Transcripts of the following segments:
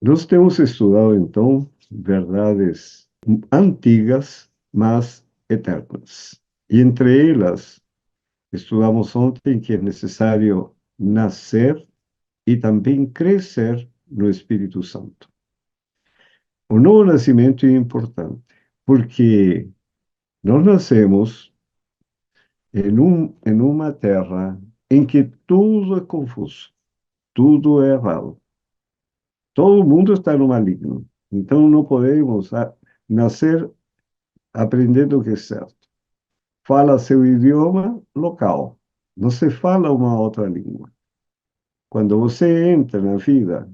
Nós temos estudado, então, verdades antigas, mas eternas. E entre elas, estudamos ontem que é necessário nascer e também crescer no Espírito Santo. O novo nascimento é importante, porque nós nascemos em uma terra em que tudo é confuso, tudo é errado. Todo mundo está no maligno. Então não podemos nascer aprendendo o que é certo. Fala seu idioma local. Não se fala uma outra língua. Quando você entra na vida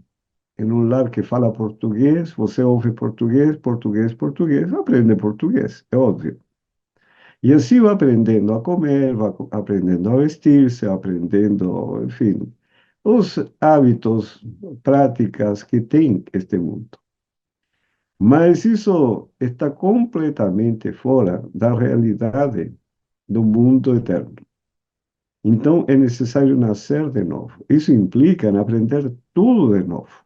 em um lar que fala português, você ouve português, português, português, aprende português, é óbvio. E assim vai aprendendo a comer, vai aprendendo a vestir-se, aprendendo, enfim, os hábitos, práticas que tem este mundo. Mas isso está completamente fora da realidade do mundo eterno. Então é necessário nascer de novo. Isso implica em aprender tudo de novo.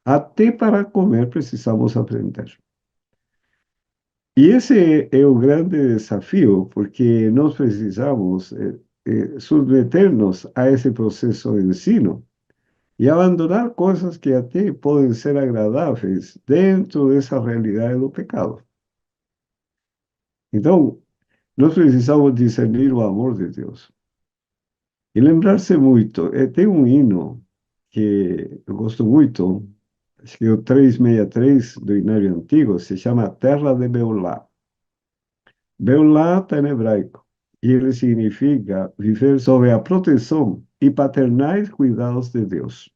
Até para comer precisamos aprender. E esse é o grande desafio, porque nós precisamos submeter-nos a esse processo de ensino e abandonar coisas que até podem ser agradáveis dentro dessa realidade do pecado. Então, nós precisamos discernir o amor de Deus. E lembrar-se muito, tem um hino que eu gosto muito, acho que é o 363 do Hinário Antigo, se chama Terra de Beulah. Beulah está em hebraico, e ele significa viver sob a proteção e paternais cuidados de Deus.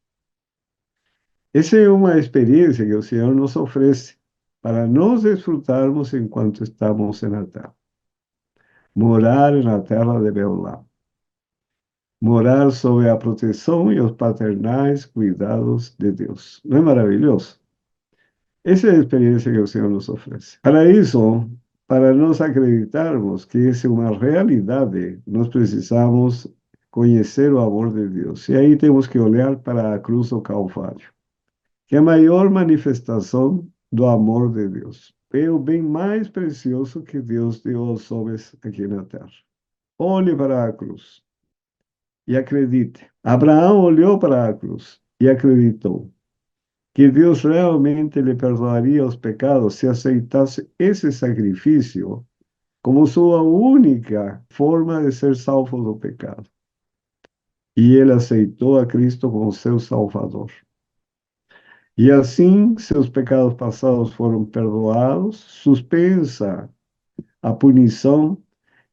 Essa é uma experiência que o Senhor nos oferece para nós desfrutarmos enquanto estamos na terra. Morar na terra de Beulah. Morar sob a proteção e os paternais cuidados de Deus. Não é maravilhoso? Essa é a experiência que o Senhor nos oferece. Para isso, para nós acreditarmos que essa é uma realidade, nós precisamos conhecer o amor de Deus. E aí temos que olhar para a cruz do Calvário, que é a maior manifestação do amor de Deus. É o bem mais precioso que Deus deu aos homens aqui na terra. Olhe para a cruz e acredite. Abraão olhou para a cruz e acreditou que Deus realmente lhe perdoaria os pecados se aceitasse esse sacrifício como sua única forma de ser salvo do pecado. E ele aceitou a Cristo como seu Salvador. E assim, seus pecados passados foram perdoados, suspensa a punição,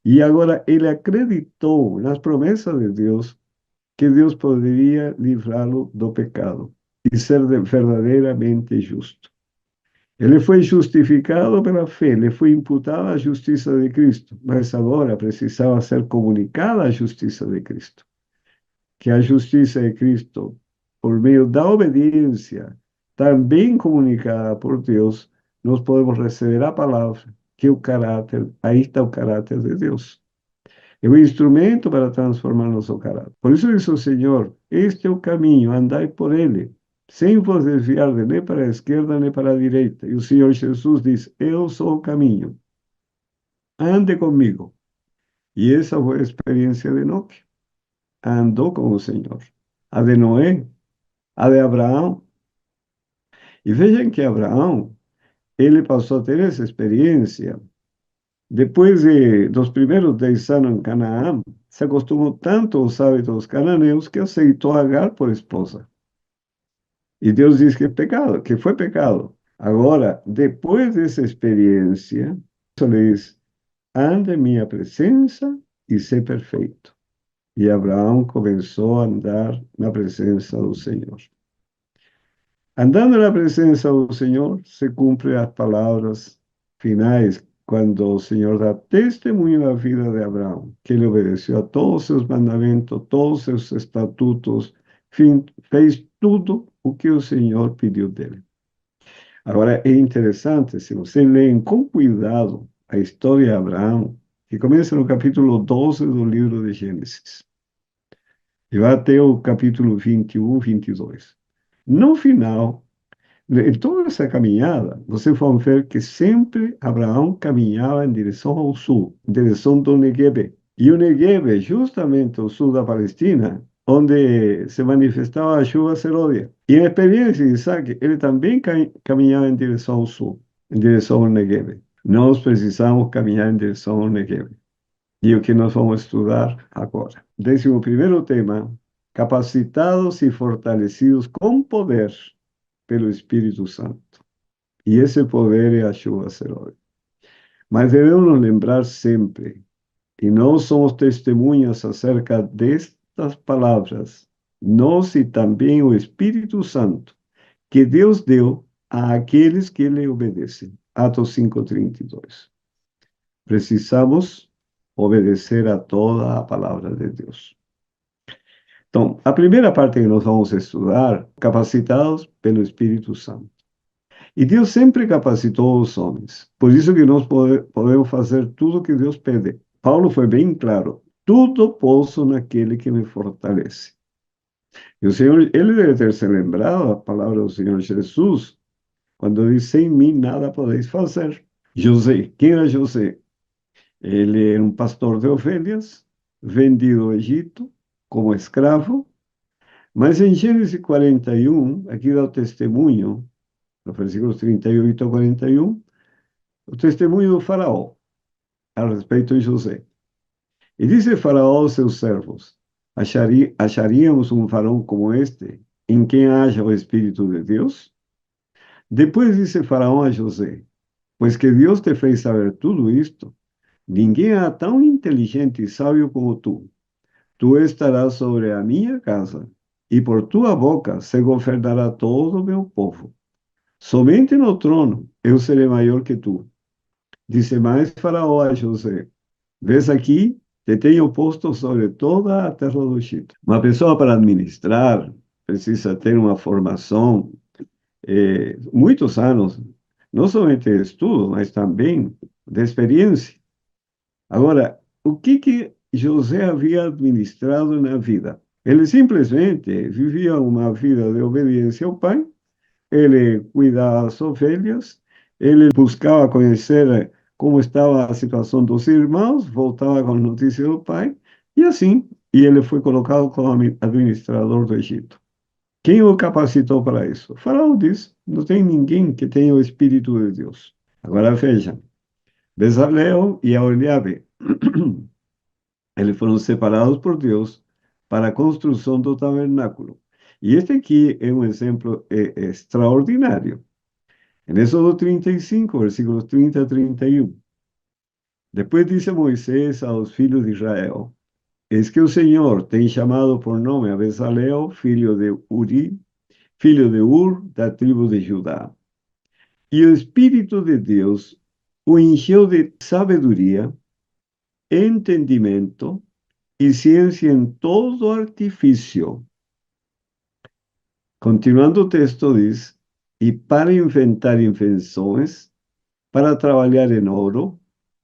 e agora ele acreditou nas promessas de Deus que Deus poderia livrá-lo do pecado e ser verdadeiramente justo. Ele foi justificado pela fé, lhe foi imputada a justiça de Cristo, mas agora precisava ser comunicada a justiça de Cristo. Que a justiça de Cristo, por meio da obediência, também comunicada por Deus, nós podemos receber a palavra, que é o caráter, aí está o caráter de Deus. É um instrumento para transformar nosso caráter. Por isso diz o Senhor, este é o caminho, andai por ele, sem vos desviar de nem para a esquerda nem para a direita. E o Senhor Jesus diz, eu sou o caminho, ande comigo. E essa foi a experiência de Enoque. Andou com o Senhor. A de Noé, a de Abraão. E vejam que Abraão, ele passou a ter essa experiência. Depois dos primeiros 10 anos em Canaã, se acostumou tanto aos hábitos cananeus que aceitou Agar por esposa. E Deus diz que é pecado, que foi pecado. Agora, depois dessa experiência, ele diz, ande em minha presença e ser perfeito. E Abraão começou a andar na presença do Senhor. Andando na presença do Senhor, se cumprem as palavras finais, quando o Senhor dá testemunho da vida de Abraão, que ele obedeceu a todos os seus mandamentos, todos os seus estatutos, fez tudo o que o Senhor pediu dele. Agora, é interessante, se você lê com cuidado a história de Abraão, que começa no capítulo 12 do livro de Gênesis, e vai até o capítulo 21, 22. No final, Em toda essa caminhada, vocês vão ver que sempre Abraão caminhava em direção ao sul, em direção do Negueb. E o Negueb é justamente o sul da Palestina, onde se manifestava a chuva serôdia. E na experiência de Isaac, ele também caminhava em direção ao sul, em direção ao Negueb. Nós precisamos caminhar em direção ao Negueb. E o que nós vamos estudar agora. 11º tema: capacitados e fortalecidos com poder pelo Espírito Santo. E esse poder é a chuva serôdia. Mas devemos nos lembrar sempre, e nós somos testemunhas acerca destas palavras, nós e também o Espírito Santo, que Deus deu àqueles que lhe obedecem. Atos 5:32. Precisamos obedecer a toda a palavra de Deus. Então, a primeira parte que nós vamos estudar, capacitados pelo Espírito Santo. E Deus sempre capacitou os homens. Por isso que nós podemos fazer tudo o que Deus pede. Paulo foi bem claro: tudo posso naquele que me fortalece. E o Senhor, ele deve ter se lembrado a palavra do Senhor Jesus, quando diz: sem mim nada podeis fazer. José, quem era José? Ele era um pastor de ovelhas, vendido ao Egito como escravo, mas em Gênesis 41, aqui dá o testemunho, nos versículos 38 a 41, o testemunho do faraó a respeito de José. E disse Faraó aos seus servos: acharíamos um varão como este, em quem haja o Espírito de Deus? Depois disse Faraó a José: pois que Deus te fez saber tudo isto, ninguém há tão inteligente e sábio como tu. Tu estarás sobre a minha casa, e por tua boca se governará todo o meu povo. Somente no trono eu serei maior que tu. Disse mais Faraó a José: vês aqui, te tenho posto sobre toda a terra do Egito. Uma pessoa para administrar precisa ter uma formação, muitos anos, não somente de estudo, mas também de experiência. Agora, o que José havia administrado na vida? Ele simplesmente vivia uma vida de obediência ao pai. Ele cuidava das ovelhas, ele buscava conhecer como estava a situação dos irmãos, voltava com notícias do pai, e assim, e ele foi colocado como administrador do Egito. Quem o capacitou para isso? O faraó diz: não tem ninguém que tenha o Espírito de Deus. Agora veja, Bezalel e Aholiabe, eles foram separados por Deus para a construção do tabernáculo. E este aqui é um exemplo extraordinário. Em Êxodo 35, versículos 30 a 31. Depois disse Moisés aos filhos de Israel: eis que o Senhor tem chamado por nome a Bezalel, filho de Uri, filho de Ur, da tribo de Judá. E o Espírito de Deus o encheu de sabedoria, entendimento e ciência em todo artifício. Continuando o texto diz: e para inventar invenções, para trabalhar em ouro,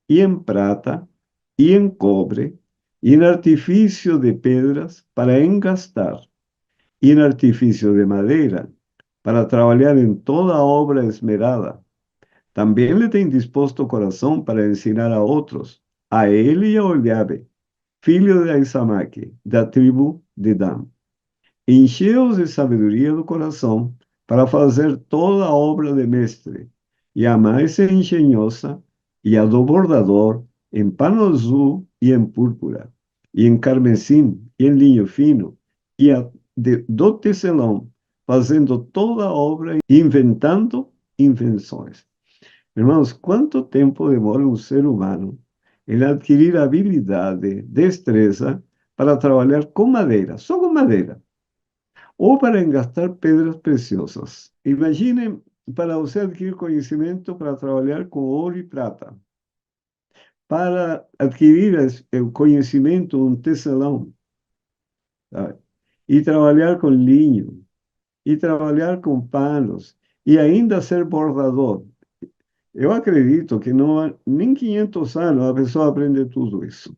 e em prata, e em cobre, e em artifício de pedras, para engastar, e em artifício de madeira, para trabalhar em toda obra esmerada. Também lhe tem disposto o coração para ensinar a outros, a ele e a Oliabe, filho de Aisamaque, da tribo de Dan. Encheu-os de sabedoria do coração para fazer toda a obra de mestre, e a mais engenhosa, e a do bordador, em pano azul e em púrpura, e em carmesim, e em linho fino, e a do tecelão, fazendo toda a obra, inventando invenções. Irmãos, quanto tempo demora um ser humano em adquirir habilidade, destreza, para trabalhar com madeira, só com madeira? Ou para engastar pedras preciosas. Imaginem, para você adquirir conhecimento para trabalhar com ouro e prata, para adquirir o conhecimento, um tecelão, sabe? E trabalhar com linho, e trabalhar com panos, e ainda ser bordador. Eu acredito que não há nem 500 anos a pessoa aprende tudo isso.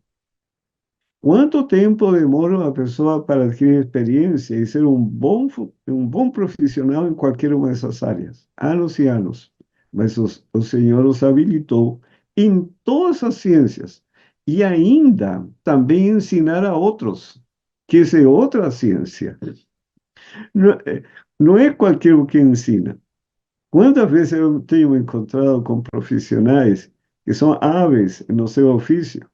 Quanto tempo demora uma pessoa para adquirir experiência e ser um bom profissional em qualquer uma dessas áreas? Anos e anos. Mas o Senhor os habilitou em todas as ciências e ainda também ensinar a outros, que essa é outra ciência. Não, não é qualquer um que ensina. Quantas vezes eu tenho encontrado com profissionais que são hábeis no seu ofício,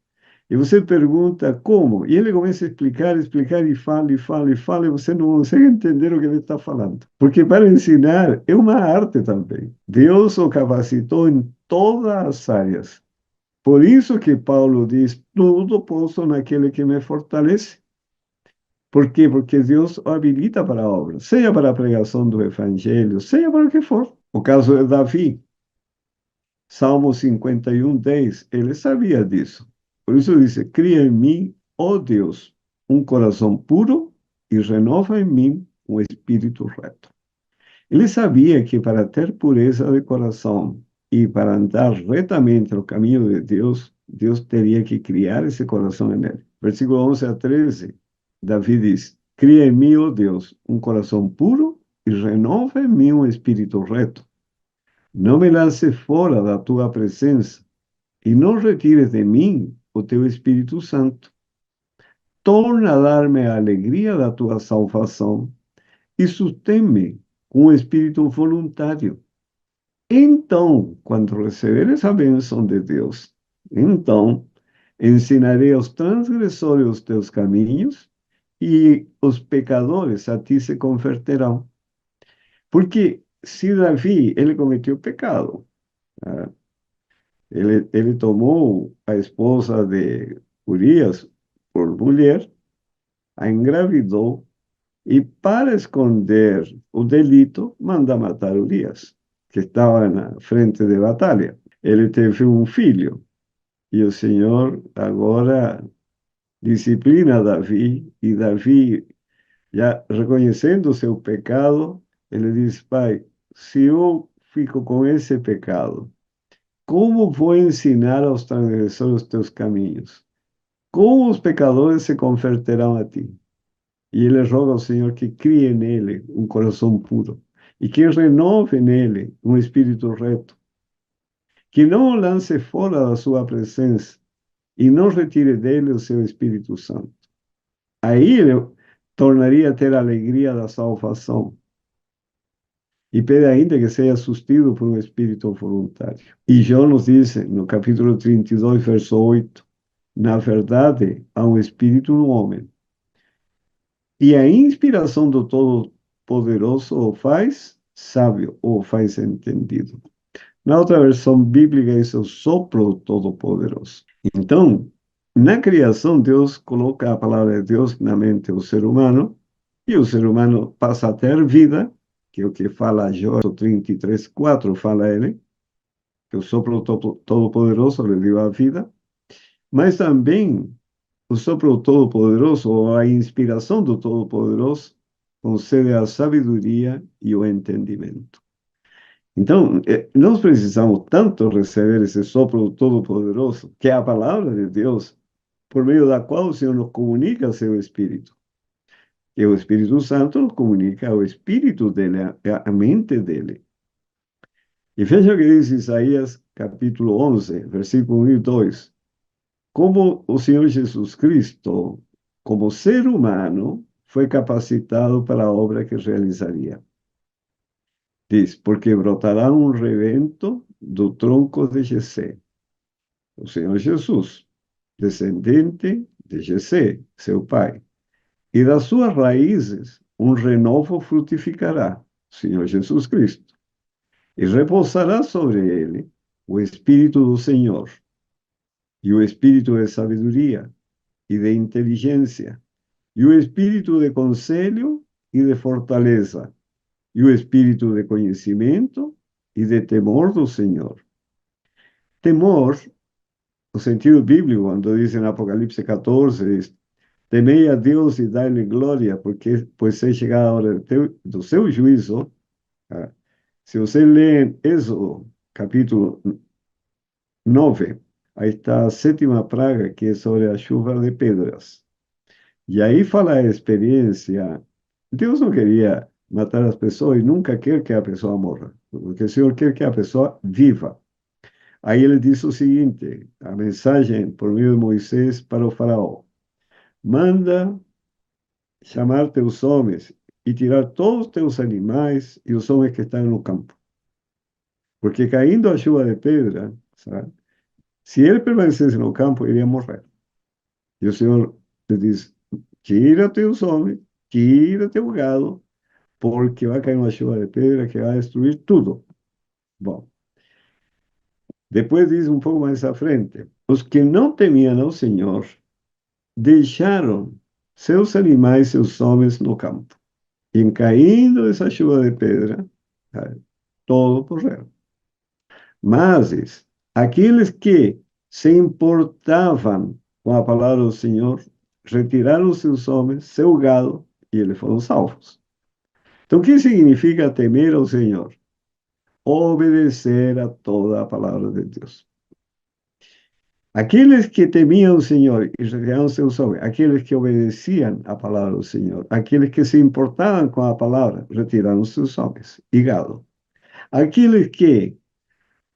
e você pergunta como, e ele começa a explicar, explicar, e fala, e fala, e fala, e você não consegue entender o que ele está falando. Porque para ensinar é uma arte também. Deus o capacitou em todas as áreas. Por isso que Paulo diz: tudo posso naquele que me fortalece. Por quê? Porque Deus o habilita para a obra, seja para a pregação do evangelho, seja para o que for. O caso de Davi, Salmo 51:10, ele sabia disso. Por isso diz: cria em mim, ó Deus, um coração puro e renova em mim um espírito reto. Ele sabia que para ter pureza de coração e para andar retamente no caminho de Deus, Deus teria que criar esse coração nele. Versículo 11 a 13, Davi diz: cria em mim, ó Deus, um coração puro e renova em mim um espírito reto. Não me lance fora da tua presença e não retires de mim o teu Espírito Santo. Torna a dar-me a alegria da tua salvação e sustém-me com um espírito voluntário. Então, quando receberes a bênção de Deus, então ensinarei aos transgressores os teus caminhos e os pecadores a ti se converterão. Porque se Davi, ele cometeu pecado, ah, ele tomou a esposa de Urias por mulher, a engravidou e, para esconder o delito, manda matar Urias, que estava na frente de batalha. Ele teve um filho e o Senhor agora disciplina Davi e Davi, já reconhecendo o seu pecado, ele diz: Pai, se eu fico com esse pecado, como vou ensinar aos transgressores os teus caminhos? Como os pecadores se converterão a ti? E ele roga ao Senhor que crie nele um coração puro e que renove nele um espírito reto, que não o lance fora da sua presença e não retire dele o seu Espírito Santo. Aí ele tornaria a ter a alegria da salvação. E pede ainda que seja sustido por um espírito voluntário. E João nos diz, no capítulo 32, verso 8, na verdade, há um espírito no homem. E a inspiração do Todo-Poderoso o faz sábio, o faz entendido. Na outra versão bíblica, isso é o sopro do Todo-Poderoso. Então, na criação, Deus coloca a palavra de Deus na mente do ser humano, e o ser humano passa a ter vida, que é o que fala Jó 33:4, fala ele, que o sopro todo-poderoso lhe deu a vida, mas também o sopro todo-poderoso, ou a inspiração do Todo-Poderoso, concede a sabedoria e o entendimento. Então, nós precisamos tanto receber esse sopro todo-poderoso, que é a palavra de Deus, por meio da qual o Senhor nos comunica seu Espírito. E o Espírito Santo nos comunica o Espírito dele, a mente dele. E veja o que diz Isaías, capítulo 11, versículo 1 e 2. Como o Senhor Jesus Cristo, como ser humano, foi capacitado para a obra que realizaria. Diz, porque brotará um rebento do tronco de Jessé, o Senhor Jesus, descendente de Jessé, seu pai. E das suas raízes um renovo frutificará, Senhor Jesus Cristo. E repousará sobre ele o Espírito do Senhor, e o Espírito de sabedoria e de inteligência, e o Espírito de conselho e de fortaleza, e o Espírito de conhecimento e de temor do Senhor. Temor, no sentido bíblico, quando diz em Apocalipse 14, diz, temei a Deus e dai-lhe glória, porque pois é chegada a hora do seu juízo. Ah, se você lê em Êxodo, capítulo 9, Aí está a sétima praga, que é sobre a chuva de pedras. E aí fala a experiência. Deus não queria matar as pessoas e nunca quer que a pessoa morra, porque o Senhor quer que a pessoa viva. Aí ele diz o seguinte, a mensagem por meio de Moisés para o faraó: manda chamar teus homens e tirar todos os teus animais e os homens que estão no campo. Porque caindo a chuva de pedra, sabe? Se ele permanecesse no campo, ele ia morrer. E o Senhor te diz: tira teus homens, tira teu gado, porque vai cair uma chuva de pedra que vai destruir tudo. Bom, depois diz um pouco mais à frente: os que não temiam ao Senhor deixaram seus animais, seus homens no campo. E em caindo essa chuva de pedra, todos morreram. Mas aqueles que se importavam com a palavra do Senhor retiraram seus homens, seu gado, e eles foram salvos. Então, o que significa temer ao Senhor? Obedecer a toda a palavra de Deus. Aqueles que temiam o Senhor e retiraram seus homens, aqueles que obedeciam a palavra do Senhor, aqueles que se importavam com a palavra, retiraram seus homens e gado. Aqueles que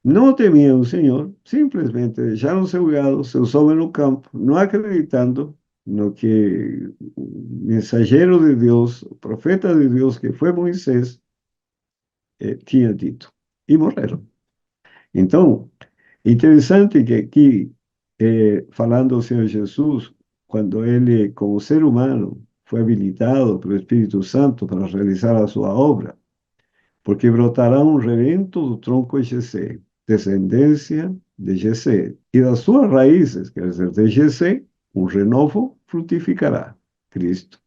não temiam o Senhor, simplesmente deixaram seu gado, seus homens no campo, não acreditando no que o mensageiro de Deus, o profeta de Deus, que foi Moisés, tinha dito. E morreram. Então, interessante que aqui, falando do Senhor Jesus, quando ele, como ser humano, foi habilitado pelo Espírito Santo para realizar a sua obra, porque brotará um rebento do tronco de Jessé, descendência de Jessé, e das suas raízes, quer dizer, de Jessé, um renovo frutificará, Cristo.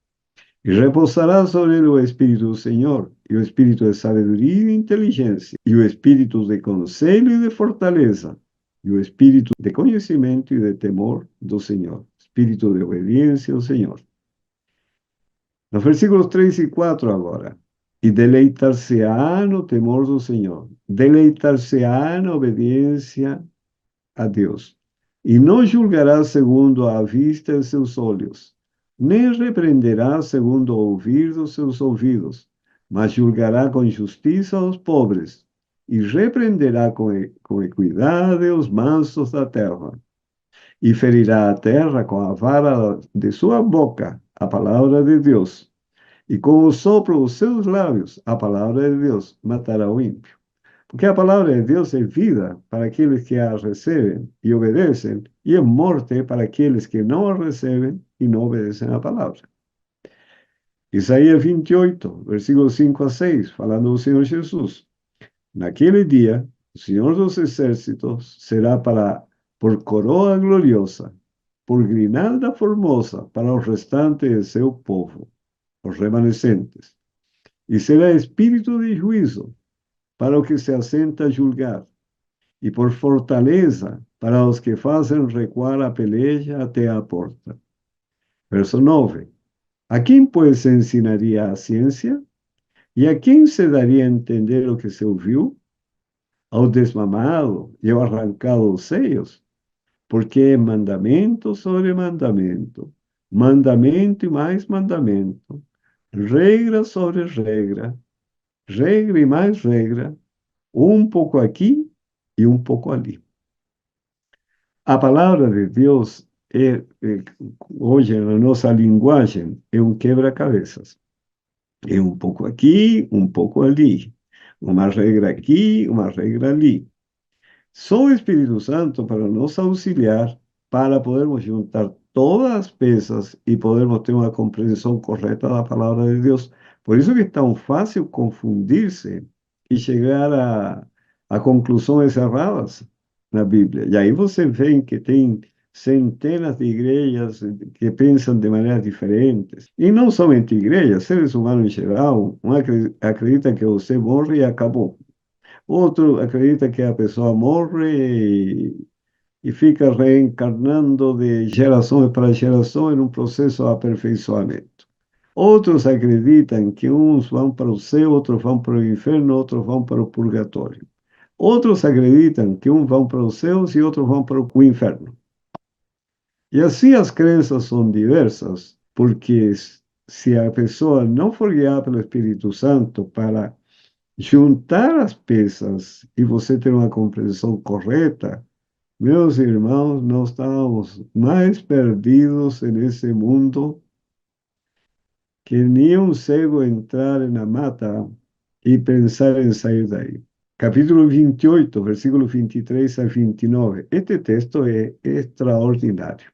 E repousará sobre ele o Espírito do Senhor, e o Espírito de sabedoria e de inteligência, e o Espírito de conselho e de fortaleza, e o Espírito de conhecimento e de temor do Senhor, Espírito de obediência ao Senhor. Nos versículos 3 e 4 agora. E deleitar-se-á no temor do Senhor, deleitar-se-á na obediência a Deus, e não julgará segundo a vista de seus olhos, nem repreenderá segundo o ouvir dos seus ouvidos, mas julgará com justiça aos pobres, e repreenderá com equidade os mansos da terra, e ferirá a terra com a vara de sua boca, a palavra de Deus. E com o sopro dos seus lábios, a palavra de Deus matará o ímpio. Porque a palavra de Deus é vida para aqueles que a recebem e obedecem, e é morte para aqueles que não a recebem e não obedecem a palavra. Isaías 28, versículos 5 a 6, falando do Senhor Jesus. Naquele dia, o Senhor dos exércitos será por coroa gloriosa, por grinalda formosa para o restante de seu povo, os remanescentes. E será espírito de juízo para o que se assenta a julgar, e por fortaleza para os que fazem recuar a peleja até a porta. Verso 9. A quem, pois, se ensinaria a ciência? E a quem se daria a entender o que se ouviu? Ao desmamado e ao arrancado os seios? Porque é mandamento sobre mandamento, mandamento e mais mandamento, regra sobre regra, regra e mais regra, um pouco aqui e um pouco ali. A palavra de Deus hoje, na nossa linguagem, é um quebra-cabeças. É um pouco aqui, um pouco ali. Uma regra aqui, uma regra ali. Só o Espírito Santo para nos auxiliar, para podermos juntar todas as peças e podermos ter uma compreensão correta da palavra de Deus. Por isso que é tão fácil confundir-se e chegar a conclusões erradas na Bíblia. E aí você vê que tem centenas de igrejas que pensam de maneiras diferentes. E não somente igrejas, seres humanos em geral, um acredita que você morre e acabou. Outro acredita que a pessoa morre e fica reencarnando de gerações para gerações num processo de aperfeiçoamento. Outros acreditam que uns vão para o céu, outros vão para o inferno, outros vão para o purgatório. Outros acreditam que uns vão para os céus e outros vão para o inferno. E assim as crenças são diversas, porque se a pessoa não for guiada pelo Espírito Santo para juntar as peças e você ter uma compreensão correta, meus irmãos, nós estamos mais perdidos nesse mundo que nem um cego entrar na mata e pensar em sair daí. Capítulo 28, versículo 23 a 29. Este texto é extraordinário.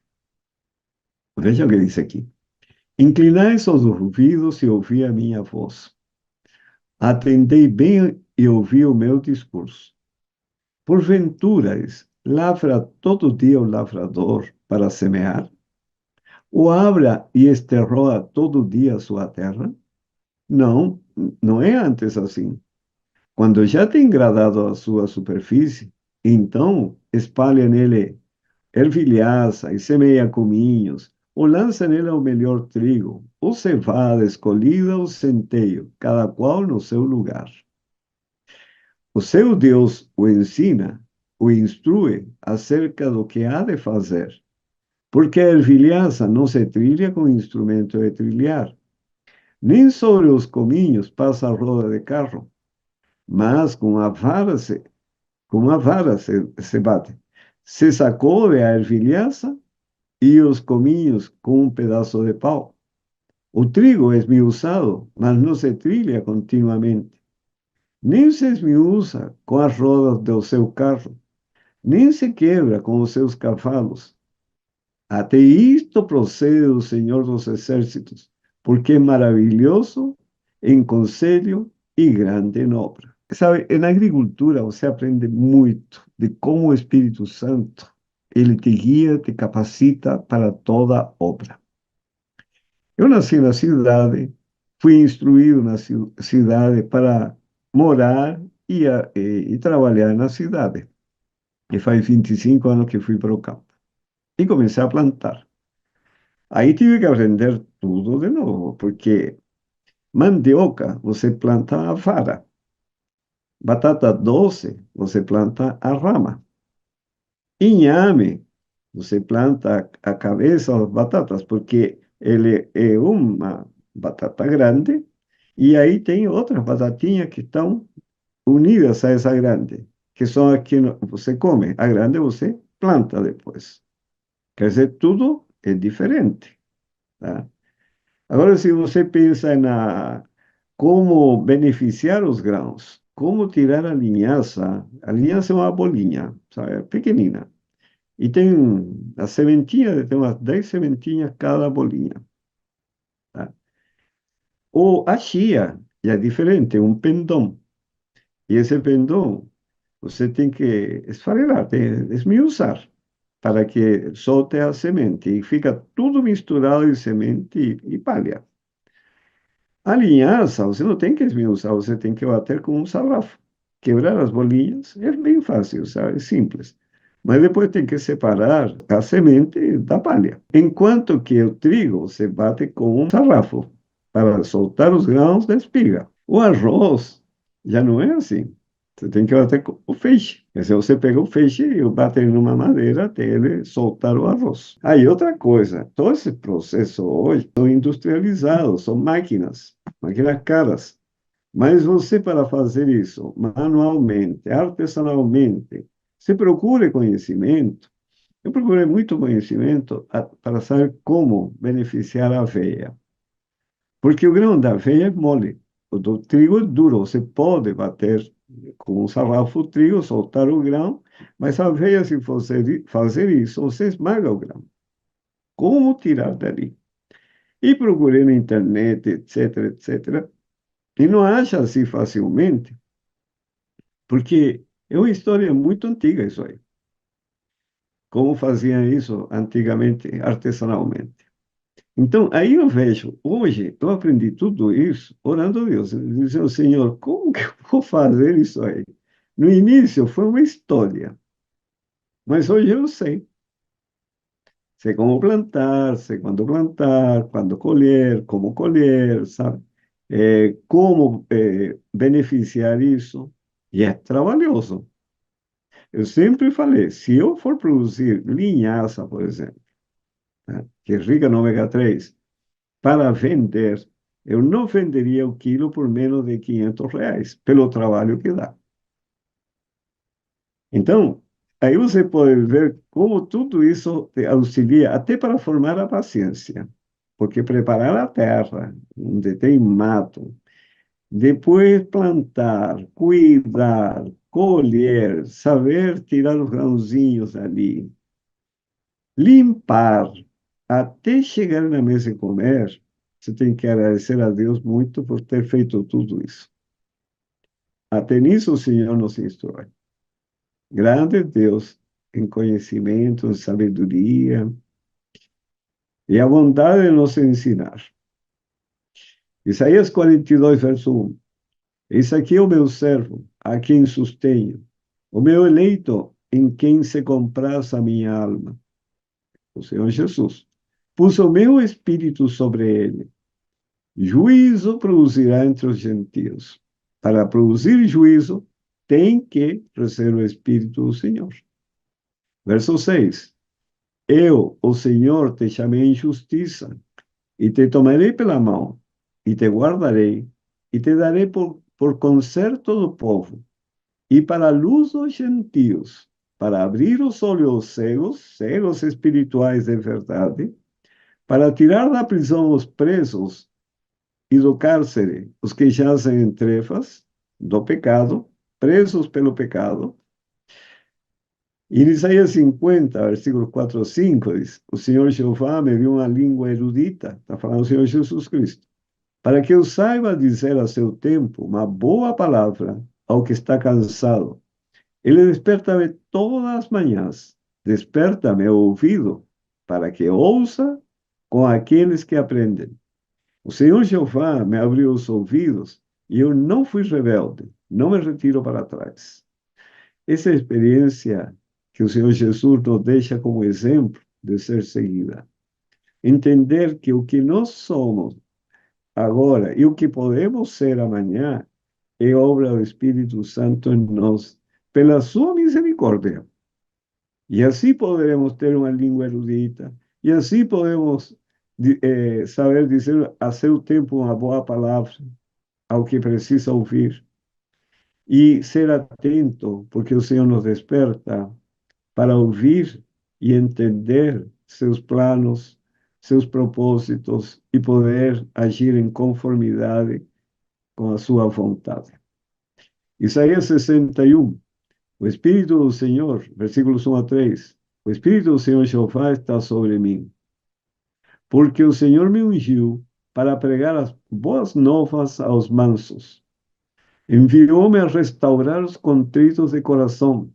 Veja o que diz aqui. Inclinai os ouvidos e ouvi a minha voz. Atendei bem e ouvi o meu discurso. Porventura, lavra todo dia o lavrador para semear? Ou abra e esterroa todo dia a sua terra? Não, não é antes assim. Quando já tem gradado a sua superfície, então espalha nele ervilhaça e semeia cominhos, ou lança nele o melhor trigo, ou cevada escolhida ou centeio, cada qual no seu lugar. O seu Deus o ensina, o instrui acerca do que há de fazer, porque a ervilhaça não se trilha com instrumento de trilhar, nem sobre os cominhos passa a roda de carro, mas com a vara se bate. Se sacou a ervilhaça e os cominhos com um pedaço de pau. O trigo é esmiuçado, mas não se trilha continuamente. Nem se esmiuça com as rodas do seu carro, nem se quebra com os seus cavalos. Até isto procede do Senhor dos Exércitos, porque é maravilhoso em conselho e grande em obra. Sabe, na agricultura você aprende muito de como o Espírito Santo, ele te guia, te capacita para toda obra. Eu nasci na cidade, fui instruído na cidade para morar e trabalhar na cidade. E faz 25 anos que fui para o campo. E comecei a plantar. Aí tive que aprender tudo de novo, porque mandioca você planta a vara, batata doce você planta a rama, inhame você planta a cabeça das batatas, porque ele é uma batata grande e aí tem outras batatinhas que estão unidas a essa grande, que são as que você come. A grande você planta depois. Quer dizer, tudo é diferente, tá? Agora, se você pensa na como beneficiar os grãos, como tirar a linhaça é uma bolinha, sabe, pequenina. E tem a sementinha, tem umas 10 sementinhas cada bolinha, tá? Ou a chia, já é diferente, é um pendão. E esse pendão, você tem que esfarelar, tem que esmiuçar, para que solte a semente. E fica tudo misturado em semente e palha. A linhaça, você não tem que esmiuçar, você tem que bater com um sarrafo. Quebrar as bolinhas é bem fácil, sabe? É simples. Mas depois tem que separar a semente da palha. Enquanto que o trigo você bate com um sarrafo para soltar os grãos da espiga. O arroz já não é assim. Você tem que bater com o feixe. Quer dizer, você pega o feixe e bate numa madeira até ele soltar o arroz. Aí outra coisa, todo esse processo hoje são industrializados, são máquinas caras. Mas você, para fazer isso manualmente, artesanalmente, se procure conhecimento. Eu procurei muito conhecimento para saber como beneficiar a aveia. Porque o grão da aveia é mole, o do trigo é duro. Você pode bater com um sarrafo o trigo, soltar o grão, mas a aveia, se você fazer isso, você esmaga o grão. Como tirar dali? E procurei na internet, etc, etc. E não acha assim facilmente, porque é uma história muito antiga isso aí. Como faziam isso antigamente, artesanalmente. Então, aí eu vejo, hoje, eu aprendi tudo isso orando a Deus, dizendo, Senhor, como que eu vou fazer isso aí? No início foi uma história, mas hoje eu sei. Sei como plantar, sei quando plantar, quando colher, como colher, sabe? Como beneficiar isso. E é trabalhoso. Eu sempre falei, se eu for produzir linhaça, por exemplo, né, que é rica no ômega 3, para vender, eu não venderia o quilo por menos de R$ 500, pelo trabalho que dá. Então, aí você pode ver como tudo isso te auxilia até para formar a paciência. Porque preparar a terra, onde tem mato, depois plantar, cuidar, colher, saber tirar os grãozinhos ali, limpar, até chegar na mesa e comer, você tem que agradecer a Deus muito por ter feito tudo isso. Até nisso o Senhor nos instrui. Grande Deus em conhecimento, em sabedoria e a vontade de nos ensinar. Isaías 42, verso 1. Eis aqui o meu servo, a quem sustenho, o meu eleito, em quem se compraz a minha alma, o Senhor Jesus. Pus o meu espírito sobre ele. Juízo produzirá entre os gentios. Para produzir juízo, tem que receber o espírito do Senhor. Verso 6. Eu, o Senhor, te chamei em justiça, e te tomarei pela mão, e te guardarei, e te darei por concerto do povo, e para a luz dos gentios, para abrir os olhos cegos, cegos espirituais de verdade, para tirar da prisão os presos e do cárcere os que jazem em trevas, do pecado, presos pelo pecado. E em Isaías 50, versículo 4 ou 5, diz: O Senhor Jeová me deu uma língua erudita, está falando o Senhor Jesus Cristo, para que eu saiba dizer a seu tempo uma boa palavra ao que está cansado. Ele desperta-me todas as manhãs, desperta-me o ouvido, para que ouça com aqueles que aprendem. O Senhor Jeová me abriu os ouvidos e eu não fui rebelde, não me retiro para trás. Essa experiência que o Senhor Jesus nos deixa como exemplo de ser seguida. Entender que o que nós somos agora e o que podemos ser amanhã é obra do Espírito Santo em nós, pela sua misericórdia. E assim poderemos ter uma língua erudita, e assim podemos saber dizer a seu tempo uma boa palavra ao que precisa ouvir, e ser atento, porque o Senhor nos desperta para ouvir e entender seus planos, seus propósitos e poder agir em conformidade com a sua vontade. Isaías 61. O Espírito do Senhor, versículos 1 a 3. O Espírito do Senhor Jeová está sobre mim, porque o Senhor me ungiu para pregar as boas novas aos mansos. Enviou-me a restaurar os contritos de coração,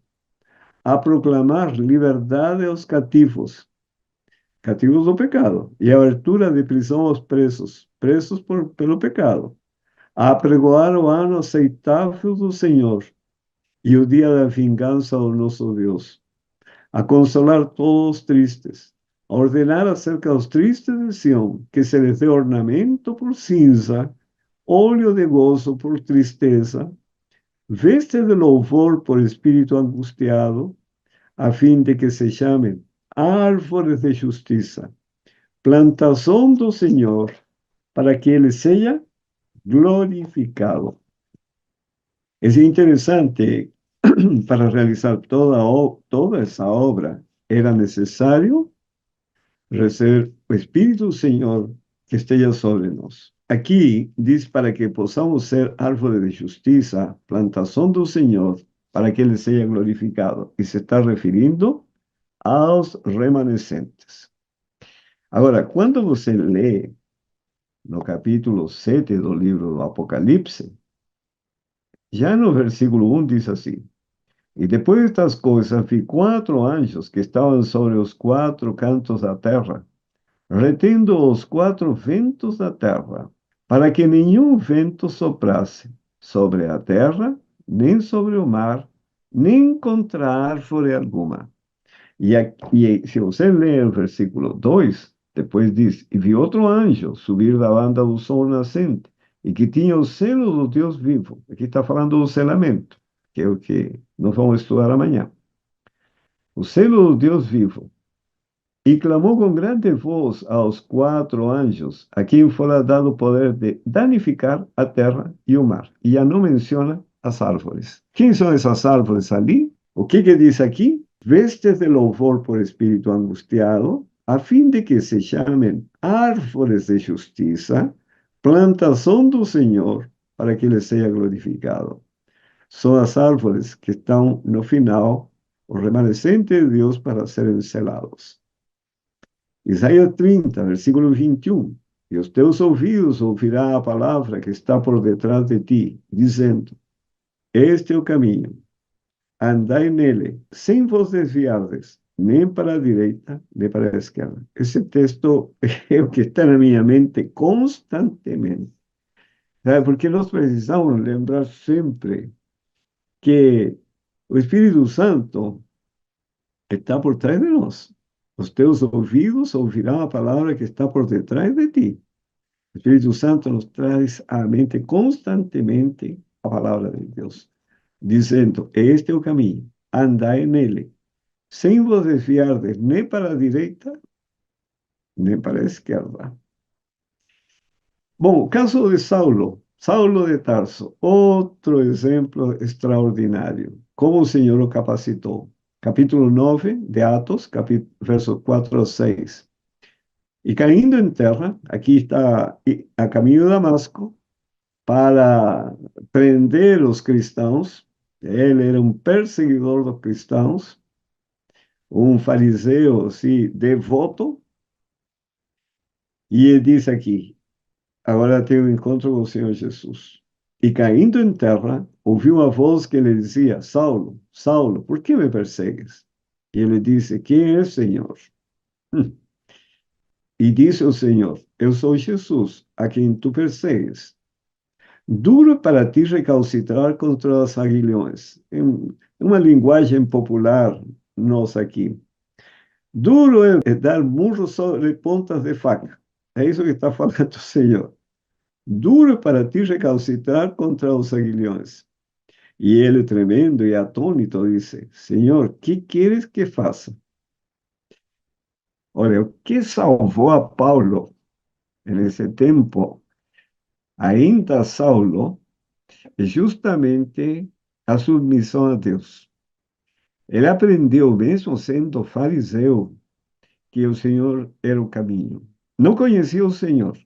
a proclamar liberdade aos cativos, cativos do pecado, e a abertura de prisão aos presos, presos pelo pecado, a apregoar o ano aceitável do Senhor e o dia da vingança do nosso Deus, a consolar todos os tristes, a ordenar acerca dos tristes de Sião, que se les dê ornamento por cinza, óleo de gozo por tristeza, veste de louvor por espírito angustiado, a fim de que se chamem árvores de justiça, plantação do Senhor, para que ele seja glorificado. É interessante, para realizar toda essa obra, era necessário receber o Espírito do Senhor que esteja sobre nós. Aqui diz para que possamos ser árvore de justiça, plantação do Senhor, para que ele seja glorificado. E se está referindo aos remanescentes. Agora, quando você lê no capítulo 7 do livro do Apocalipse, já no versículo 1 diz assim: E depois destas coisas vi 4 anjos que estavam sobre os 4 cantos da terra, retendo os 4 ventos da terra, para que nenhum vento soprasse sobre a terra, nem sobre o mar, nem contra árvore alguma. E se você ler o versículo 2, depois diz: E vi outro anjo subir da banda do sol nascente, e que tinha o selo do Deus vivo. Aqui está falando do selamento, que é o que nós vamos estudar amanhã. o selo do Deus vivo, e clamou com grande voz aos quatro anjos, a quem fora dado o poder de danificar a terra e o mar. E já não menciona as árvores. Quem são essas árvores ali? O que diz aqui? Vestes de louvor por espírito angustiado, a fim de que se chamem árvores de justiça, plantação do Senhor, para que ele seja glorificado. São as árvores que estão no final, o remanescente de Deus para serem selados. Isaías 30, versículo 21. E os teus ouvidos ouvirão a palavra que está por detrás de ti, dizendo: Este é o caminho, andai nele, sem vos desviardes, nem para a direita, nem para a esquerda. Esse texto é o que está na minha mente constantemente. Sabe? Porque nós precisamos lembrar sempre que o Espírito Santo está por trás de nós. Os teus ouvidos ouvirão a palavra que está por detrás de ti. O Espírito Santo nos traz à mente constantemente a palavra de Deus, dizendo: Este é o caminho, andai nele, sem vos desviardes nem para a direita, nem para a esquerda. Bom, o caso de Saulo, Saulo de Tarso, outro exemplo extraordinário, como o Senhor o capacitou. Capítulo 9 de Atos, versos 4 a 6. E caindo em terra, aqui está a caminho de Damasco, para prender os cristãos. Ele era um perseguidor dos cristãos, um fariseu, assim, devoto. E ele diz aqui: agora tenho um encontro com o Senhor Jesus. E caindo em terra, ouviu uma voz que lhe dizia: Saulo, Saulo, por que me persegues? E ele disse: Quem é, Senhor? E disse o Senhor: Eu sou Jesus, a quem tu persegues. Duro para ti recalcitrar contra os aguilhões. Em uma linguagem popular nossa aqui. Duro é dar murros sobre pontas de faca. É isso que está falando o Senhor. Duro para ti recalcitrar contra os aguilhões. E ele, tremendo e atônito, disse: Senhor, que queres que faça? Olha, o que salvou a Paulo nesse tempo, ainda Saulo, é justamente a submissão a Deus. Ele aprendeu, mesmo sendo fariseu, que o Senhor era o caminho. Não conhecia o Senhor,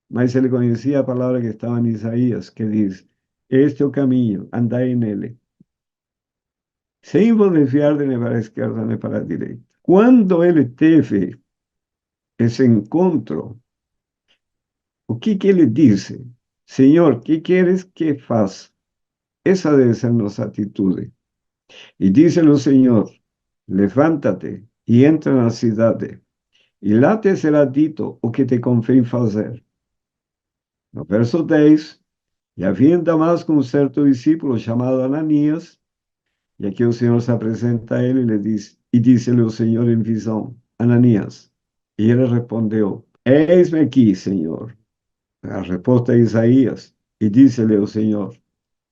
mas ele conhecia a palavra que estava em Isaías, que diz: Este é o caminho, andai nele, sem vos desviar de nem para a esquerda nem para a direita. Quando ele teve esse encontro, o que ele disse? Senhor, que queres que faça? Essa deve ser nossa atitude. E disse-lhe o Senhor: Levanta-te e entra na cidade, e lá te será dito o que te convém fazer. No verso 10, e havia em Damasco um certo discípulo chamado Ananias, e aqui o Senhor se apresenta a ele e disse-lhe o Senhor em visão: Ananias. E ele respondeu: Eis-me aqui, Senhor. A resposta é Isaías. E disse-lhe o Senhor: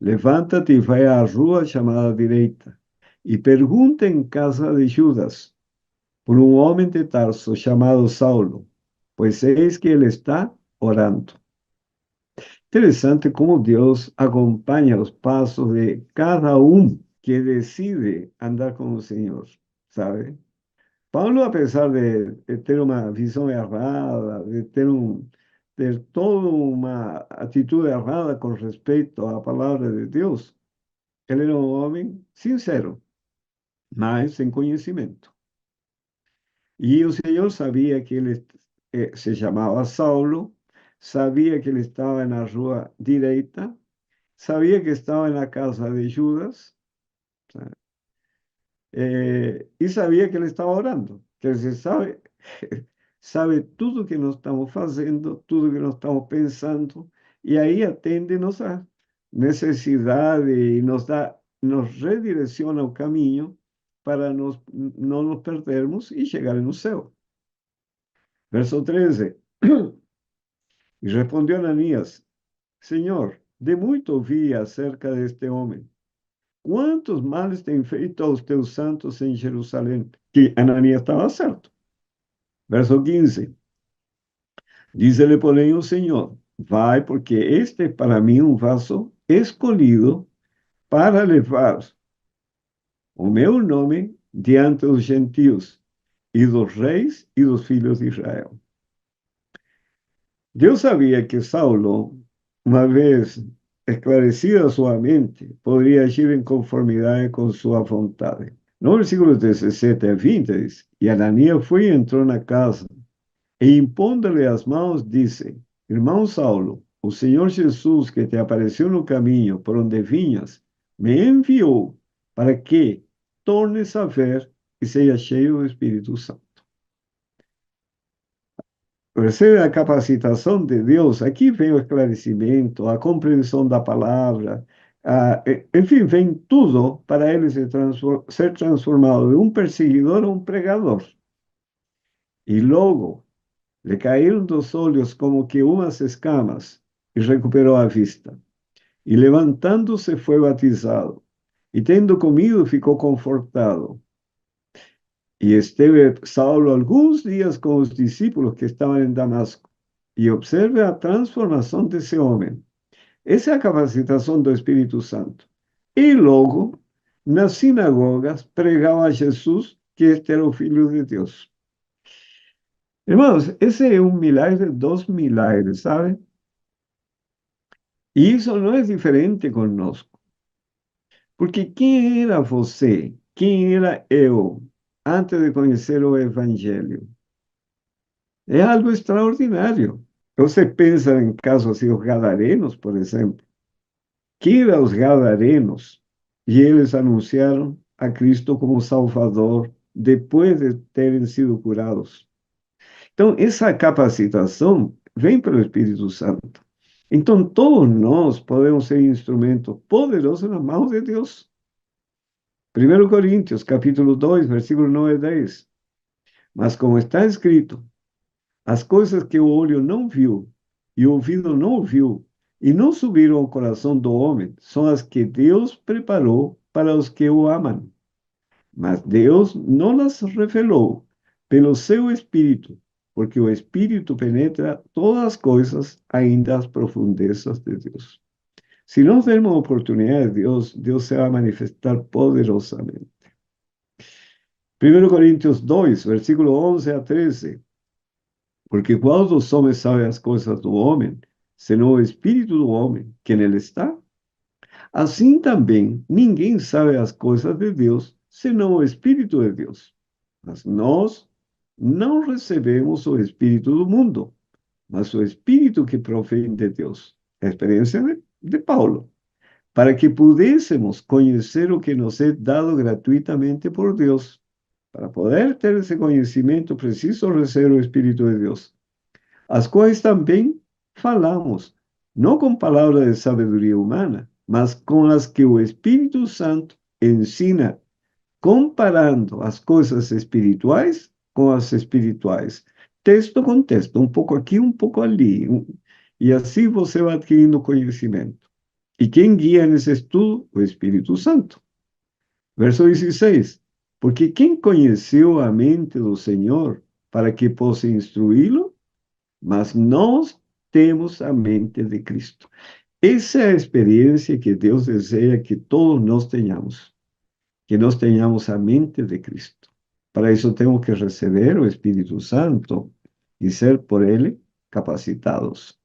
Levanta-te e vai à rua chamada direita, e pergunta em casa de Judas por um homem de Tarso chamado Saulo, pois eis que ele está orando. Interessante como Deus acompanha os passos de cada um que decide andar com o Senhor, sabe? Paulo, apesar de ter uma visão errada, ter toda uma atitude errada com respeito à palavra de Deus, ele era um homem sincero, mas sem conhecimento. E o Senhor sabia que ele se chamava Saulo, sabia que ele estava na rua direita, sabia que estava na casa de Judas, e sabia que ele estava orando. Quer dizer, sabe tudo que nós estamos fazendo, tudo que nós estamos pensando, e aí atende nossa necessidade e nos redireciona o caminho para não nos perdermos e chegar no céu. Verso 13. E respondeu Ananias: Senhor, de muito ouvi acerca deste homem, ¿cuántos males te han feito aos teus santos en Jerusalén? Que Ananías estaba certo. Verso 15. Dícele, porém, o Senhor, vai, porque este é para mim um vaso escolhido para levar o meu nome diante dos gentios e dos reis e dos filhos de Israel. Deus sabia que Saulo, uma vez esclarecida sua mente, poderia agir em conformidade com sua vontade. No versículo 17 a 20 diz, e Ananias foi e entrou na casa, e impondo-lhe as mãos, disse, irmão Saulo, o Senhor Jesus, que te apareceu no caminho por onde vinhas, me enviou para que tornes a ver e seja cheio do Espírito Santo. Recebe a capacitação de Deus, aqui vem o esclarecimento, a compreensão da palavra, enfim, vem tudo para ele ser transformado de um perseguidor a um pregador. E logo le caíram dos olhos como que umas escamas e recuperou a vista. E levantando-se foi batizado. E tendo comido ficou confortado. E esteve Saulo alguns dias com os discípulos que estavam em Damasco. E observe a transformação desse homem. Essa é a capacitação do Espírito Santo. E logo, nas sinagogas, pregava a Jesus que este era o Filho de Deus. Irmãos, esse é um milagre dos milagres, sabe? E isso não é diferente conosco. Porque quem era você? Quem era eu antes de conhecer o Evangelho? É algo extraordinário. Você pensa em casos assim, os gadarenos, por exemplo. Que eram os gadarenos? E eles anunciaram a Cristo como Salvador depois de terem sido curados. Então, essa capacitação vem pelo Espírito Santo. Então, todos nós podemos ser instrumentos poderosos nas mãos de Deus. 1 Coríntios, capítulo 2, versículo 9 e 10. Mas como está escrito, as coisas que o olho não viu e o ouvido não ouviu e não subiram ao coração do homem, são as que Deus preparou para os que o amam. Mas Deus não las revelou pelo seu Espírito, porque o Espírito penetra todas as coisas, ainda as profundezas de Deus. Se nós dermos oportunidade de Deus, Deus se vai manifestar poderosamente. 1 Coríntios 2, versículo 11 a 13. Porque qual dos homens sabe as coisas do homem, senão o Espírito do homem, que nele está? Assim também, ninguém sabe as coisas de Deus, senão o Espírito de Deus. Mas nós não recebemos o Espírito do mundo, mas o Espírito que provém de Deus. A experiência de Paulo. Para que pudéssemos conhecer o que nos é dado gratuitamente por Deus. Para poder ter esse conhecimento, preciso receber o Espírito de Deus. As quais também falamos, não com palavras de sabedoria humana, mas com as que o Espírito Santo ensina, comparando as coisas espirituais com as espirituais. Texto com texto, um pouco aqui, um pouco ali. E assim você vai adquirindo conhecimento. E quem guia nesse estudo? O Espírito Santo. Verso 16. Porque quem conheceu a mente do Senhor para que possa instruí-lo? Mas nós temos a mente de Cristo. Essa é a experiência que Deus deseja que todos nós tenhamos. Que nós tenhamos a mente de Cristo. Para isso temos que receber o Espírito Santo e ser por ele capacitados.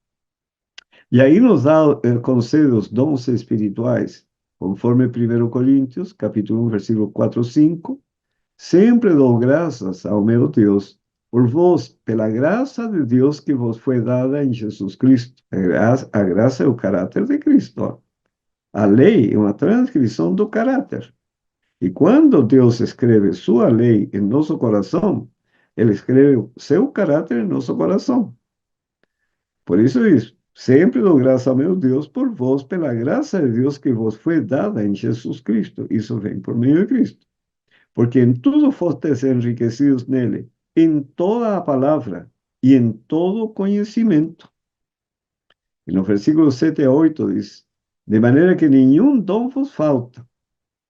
E aí nos dá concede os dons espirituais, conforme 1 Coríntios, capítulo 1, versículo 4 e 5. Sempre dou graças ao meu Deus por vós, pela graça de Deus que vos foi dada em Jesus Cristo. A graça é o caráter de Cristo. A lei é uma transcrição do caráter. E quando Deus escreve sua lei em nosso coração, ele escreve seu caráter em nosso coração. Por isso diz, sempre dou graça ao meu Deus por vós, pela graça de Deus que vos foi dada em Jesus Cristo. Isso vem por meio de Cristo. Porque em tudo fostes enriquecidos nele, em toda a palavra e em todo o conhecimento. E no versículo 7 a 8 diz, de maneira que nenhum dom vos falta,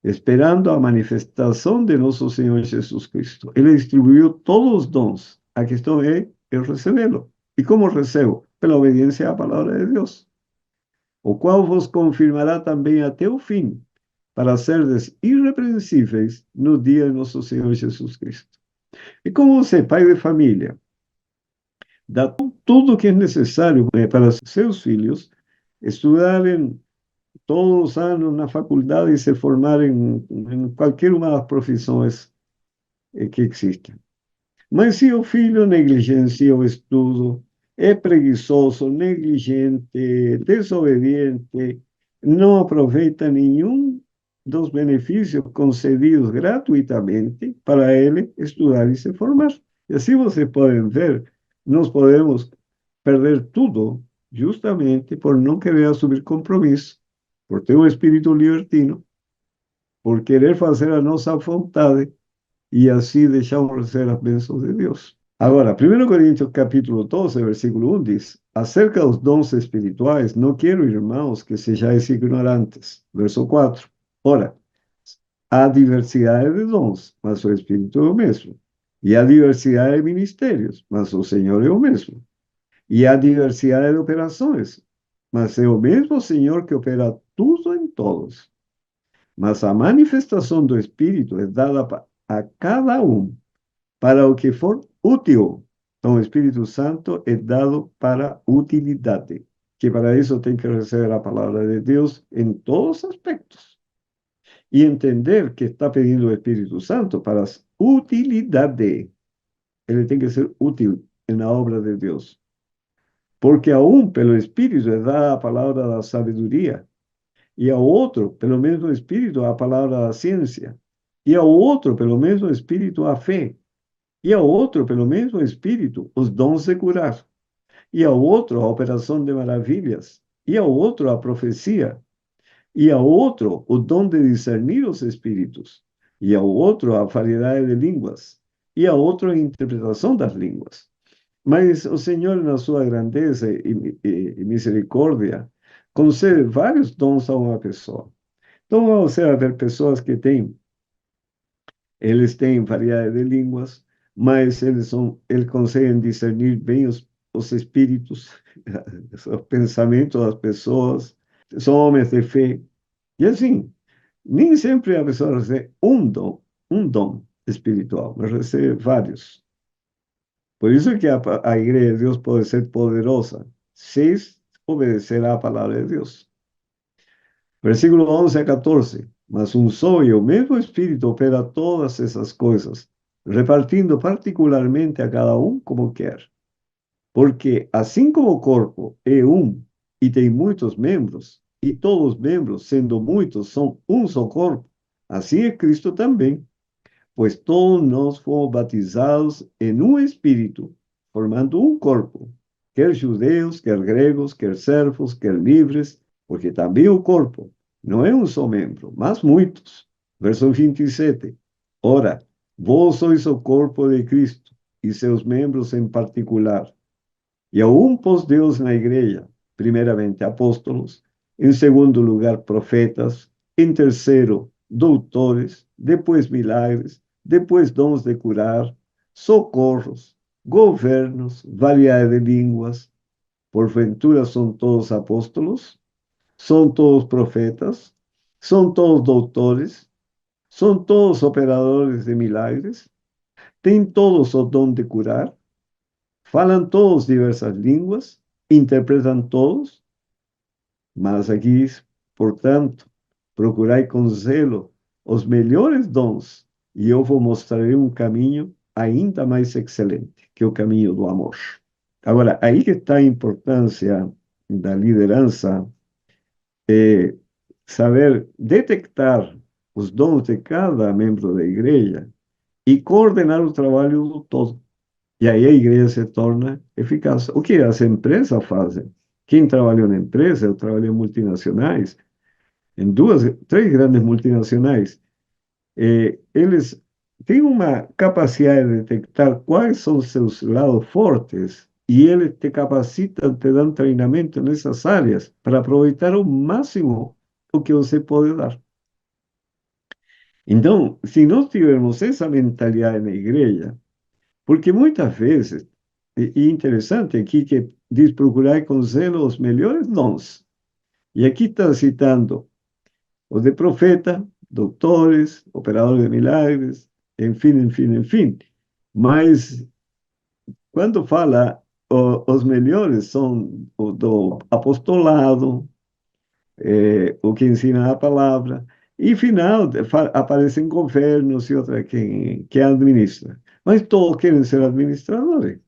esperando a manifestação de nosso Senhor Jesus Cristo. Ele distribuiu todos os dons. A questão é eu recebê-lo. E como recebo? Pela obediência à palavra de Deus, o qual vos confirmará também até o fim, para serdes irrepreensíveis no dia de nosso Senhor Jesus Cristo. E como você, pai de família, dá tudo o que é necessário para seus filhos estudarem todos os anos na faculdade e se formarem em qualquer uma das profissões que existem. Mas se o filho negligencia o estudo, é preguiçoso, negligente, desobediente, não aproveita nenhum dos benefícios concedidos gratuitamente para ele estudar e se formar. E assim vocês podem ver, nós podemos perder tudo justamente por não querer assumir compromisso, por ter um espírito libertino, por querer fazer a nossa vontade e assim deixamos receber as bênçãos de Deus. Agora, 1 Coríntios capítulo 12, versículo 1 diz, acerca dos dons espirituais, não quero, irmãos, que sejais ignorantes. Verso 4, ora, há diversidade de dons, mas o Espírito é o mesmo. E há diversidade de ministérios, mas o Senhor é o mesmo. E há diversidade de operações, mas é o mesmo Senhor que opera tudo em todos. Mas a manifestação do Espírito é dada a cada um para o que for útil. Então, o Espírito Santo é dado para utilidade, que para isso tem que receber a palavra de Deus em todos os aspectos. E entender que está pedindo o Espírito Santo para utilidade. Ele tem que ser útil na obra de Deus. Porque a um, pelo Espírito, é dada a palavra da sabedoria, e ao outro, pelo mesmo Espírito, a palavra da ciência, e ao outro, pelo mesmo Espírito, a fé, e ao outro, pelo mesmo Espírito, os dons de curar, e ao outro, a operação de maravilhas, e ao outro, a profecia, e ao outro, o dom de discernir os espíritos, e ao outro, a variedade de línguas, e ao outro, a interpretação das línguas. Mas o Senhor, na sua grandeza e misericórdia, concede vários dons a uma pessoa. Então, você vai ver pessoas que eles têm variedade de línguas, mas eles conseguem discernir bem os espíritos, os pensamentos das pessoas, são homens de fé. E assim, nem sempre a pessoa recebe um dom espiritual, mas recebe vários. Por isso que a igreja de Deus pode ser poderosa, se obedecer à palavra de Deus. Versículo 11 a 14. Mas um só e o mesmo Espírito opera todas essas coisas, repartindo particularmente a cada um como quer. Porque assim como o corpo é um e tem muitos membros, e todos os membros, sendo muitos, são um só corpo, assim é Cristo também. Pois todos nós fomos batizados em um Espírito, formando um corpo, quer judeus, quer gregos, quer servos, quer livres, porque também o corpo não é um só membro, mas muitos. Verso 27. Ora, vós sois o corpo de Cristo, e seus membros em particular. E a um pôs Deus na igreja, primeiramente apóstolos, em segundo lugar profetas, em terceiro doutores, depois milagres, depois dons de curar, socorros, governos, variedade de línguas. Porventura são todos apóstolos? São todos profetas? São todos doutores? São todos operadores de milagres? Têm todos o dom de curar? Falam todos diversas línguas? Interpretam todos? Mas aqui, portanto, procurai com zelo os melhores dons, e eu vos mostrarei um caminho ainda mais excelente, que é o caminho do amor. Agora, aí que está a importância da liderança, é saber detectar os dons de cada membro da igreja e coordenar o trabalho do todo. E aí a igreja se torna eficaz. O que as empresas fazem? Quem trabalhou na empresa, eu trabalhei em multinacionais, em três grandes multinacionais, eles têm uma capacidade de detectar quais são os seus lados fortes e eles te capacitam, te dão treinamento nessas áreas para aproveitar ao máximo o que você pode dar. Então, se nós tivermos essa mentalidade na igreja, porque muitas vezes, e interessante aqui que diz procurar com zelo os melhores dons. E aqui está citando os de profeta, doutores, operadores de milagres, enfim, enfim, enfim. Mas quando fala os melhores são o do apostolado, o que ensina a palavra, e final aparecem governos e outra que administra. Mas todos querem ser administradores.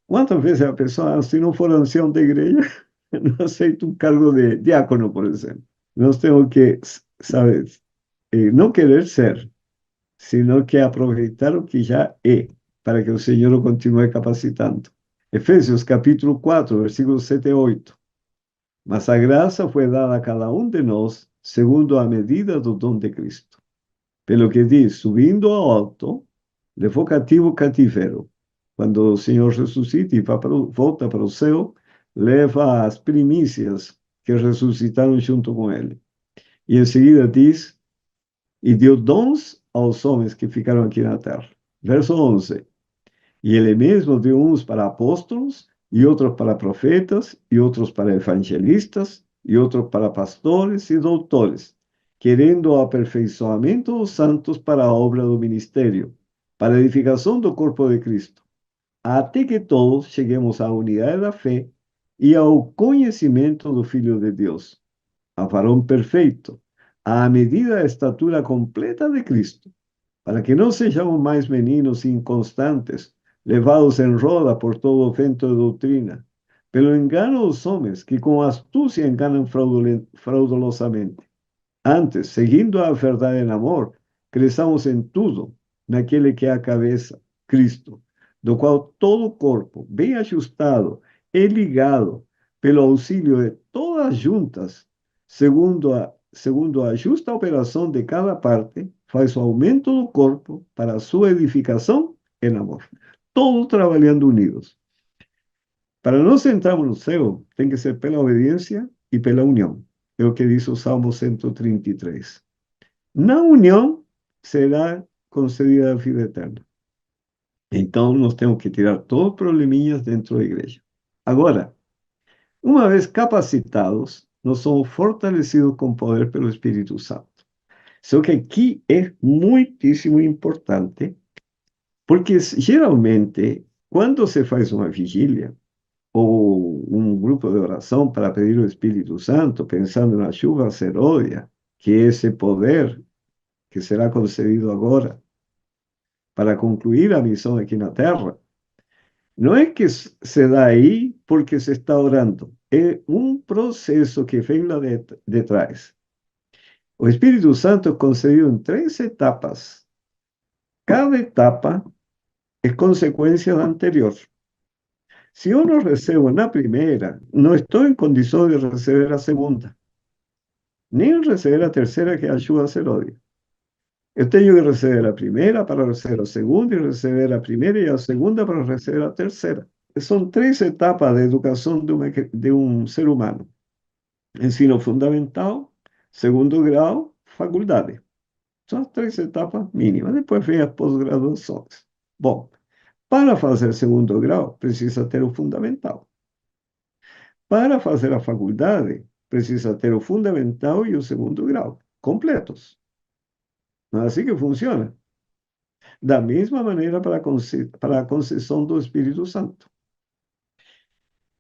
Quantas vezes a pessoa, se não for ancião da igreja, não aceita um cargo de diácono, por exemplo? Nós temos que, sabe, não querer ser, sino que aproveitar o que já é, para que o Senhor o continue capacitando. Efésios capítulo 4, versículos 7 e 8. Mas a graça foi dada a cada um de nós, segundo a medida do dom de Cristo. Pelo que diz, subindo ao alto, levou cativo o cativeiro. Quando o Senhor ressuscita e volta para o céu, leva as primícias que ressuscitaram junto com ele. E em seguida diz, e deu dons aos homens que ficaram aqui na terra. Verso 11. E ele mesmo deu uns para apóstolos, e outros para profetas, e outros para evangelistas, e outros para pastores e doutores, querendo o aperfeiçoamento dos santos para a obra do ministério, para a edificação do corpo de Cristo, até que todos cheguemos à unidade da fé e ao conhecimento do Filho de Deus, a varão perfeito, à medida da estatura completa de Cristo, para que não sejamos mais meninos inconstantes, levados em roda por todo o vento de doutrina, pelo engano dos homens que com astúcia enganam fraudulosamente. Antes, seguindo a verdade em amor, cresçamos em tudo naquele que é a cabeça, Cristo, do qual todo o corpo, bem ajustado e ligado pelo auxílio de todas as juntas, segundo a justa operação de cada parte, faz o aumento do corpo para a sua edificação em amor. Todos trabalhando unidos. Para nós entrarmos no céu, tem que ser pela obediência e pela união. É o que diz o Salmo 133. Na união será concedida a vida eterna. Então, nós temos que tirar todos os probleminhas dentro da igreja. Agora, uma vez capacitados, nós somos fortalecidos com poder pelo Espírito Santo. Só que aqui é muitíssimo importante, porque geralmente, quando se faz uma vigília, ou um grupo de oração para pedir o Espírito Santo, pensando na chuva seródia, que é esse poder que será concedido agora para concluir a missão aqui na Terra, não é que se dá aí porque se está orando, é um processo que vem lá de trás. O Espírito Santo é concedido em três etapas. Cada etapa é consequência da anterior. Se eu não recebo na primeira, não estou em condição de receber a segunda, nem receber a terceira, que é a chuva seródia. Eu tenho que receber a primeira para receber a segunda, e receber a primeira e a segunda para receber a terceira. São três etapas de educação de um ser humano: ensino fundamental, segundo grau, faculdade. São as três etapas mínimas. Depois vem as pós-graduações. Bom, para fazer segundo grau, precisa ter o fundamental. Para fazer a faculdade, precisa ter o fundamental e o segundo grau, completos. Não é assim que funciona? Da mesma maneira para a concessão do Espírito Santo.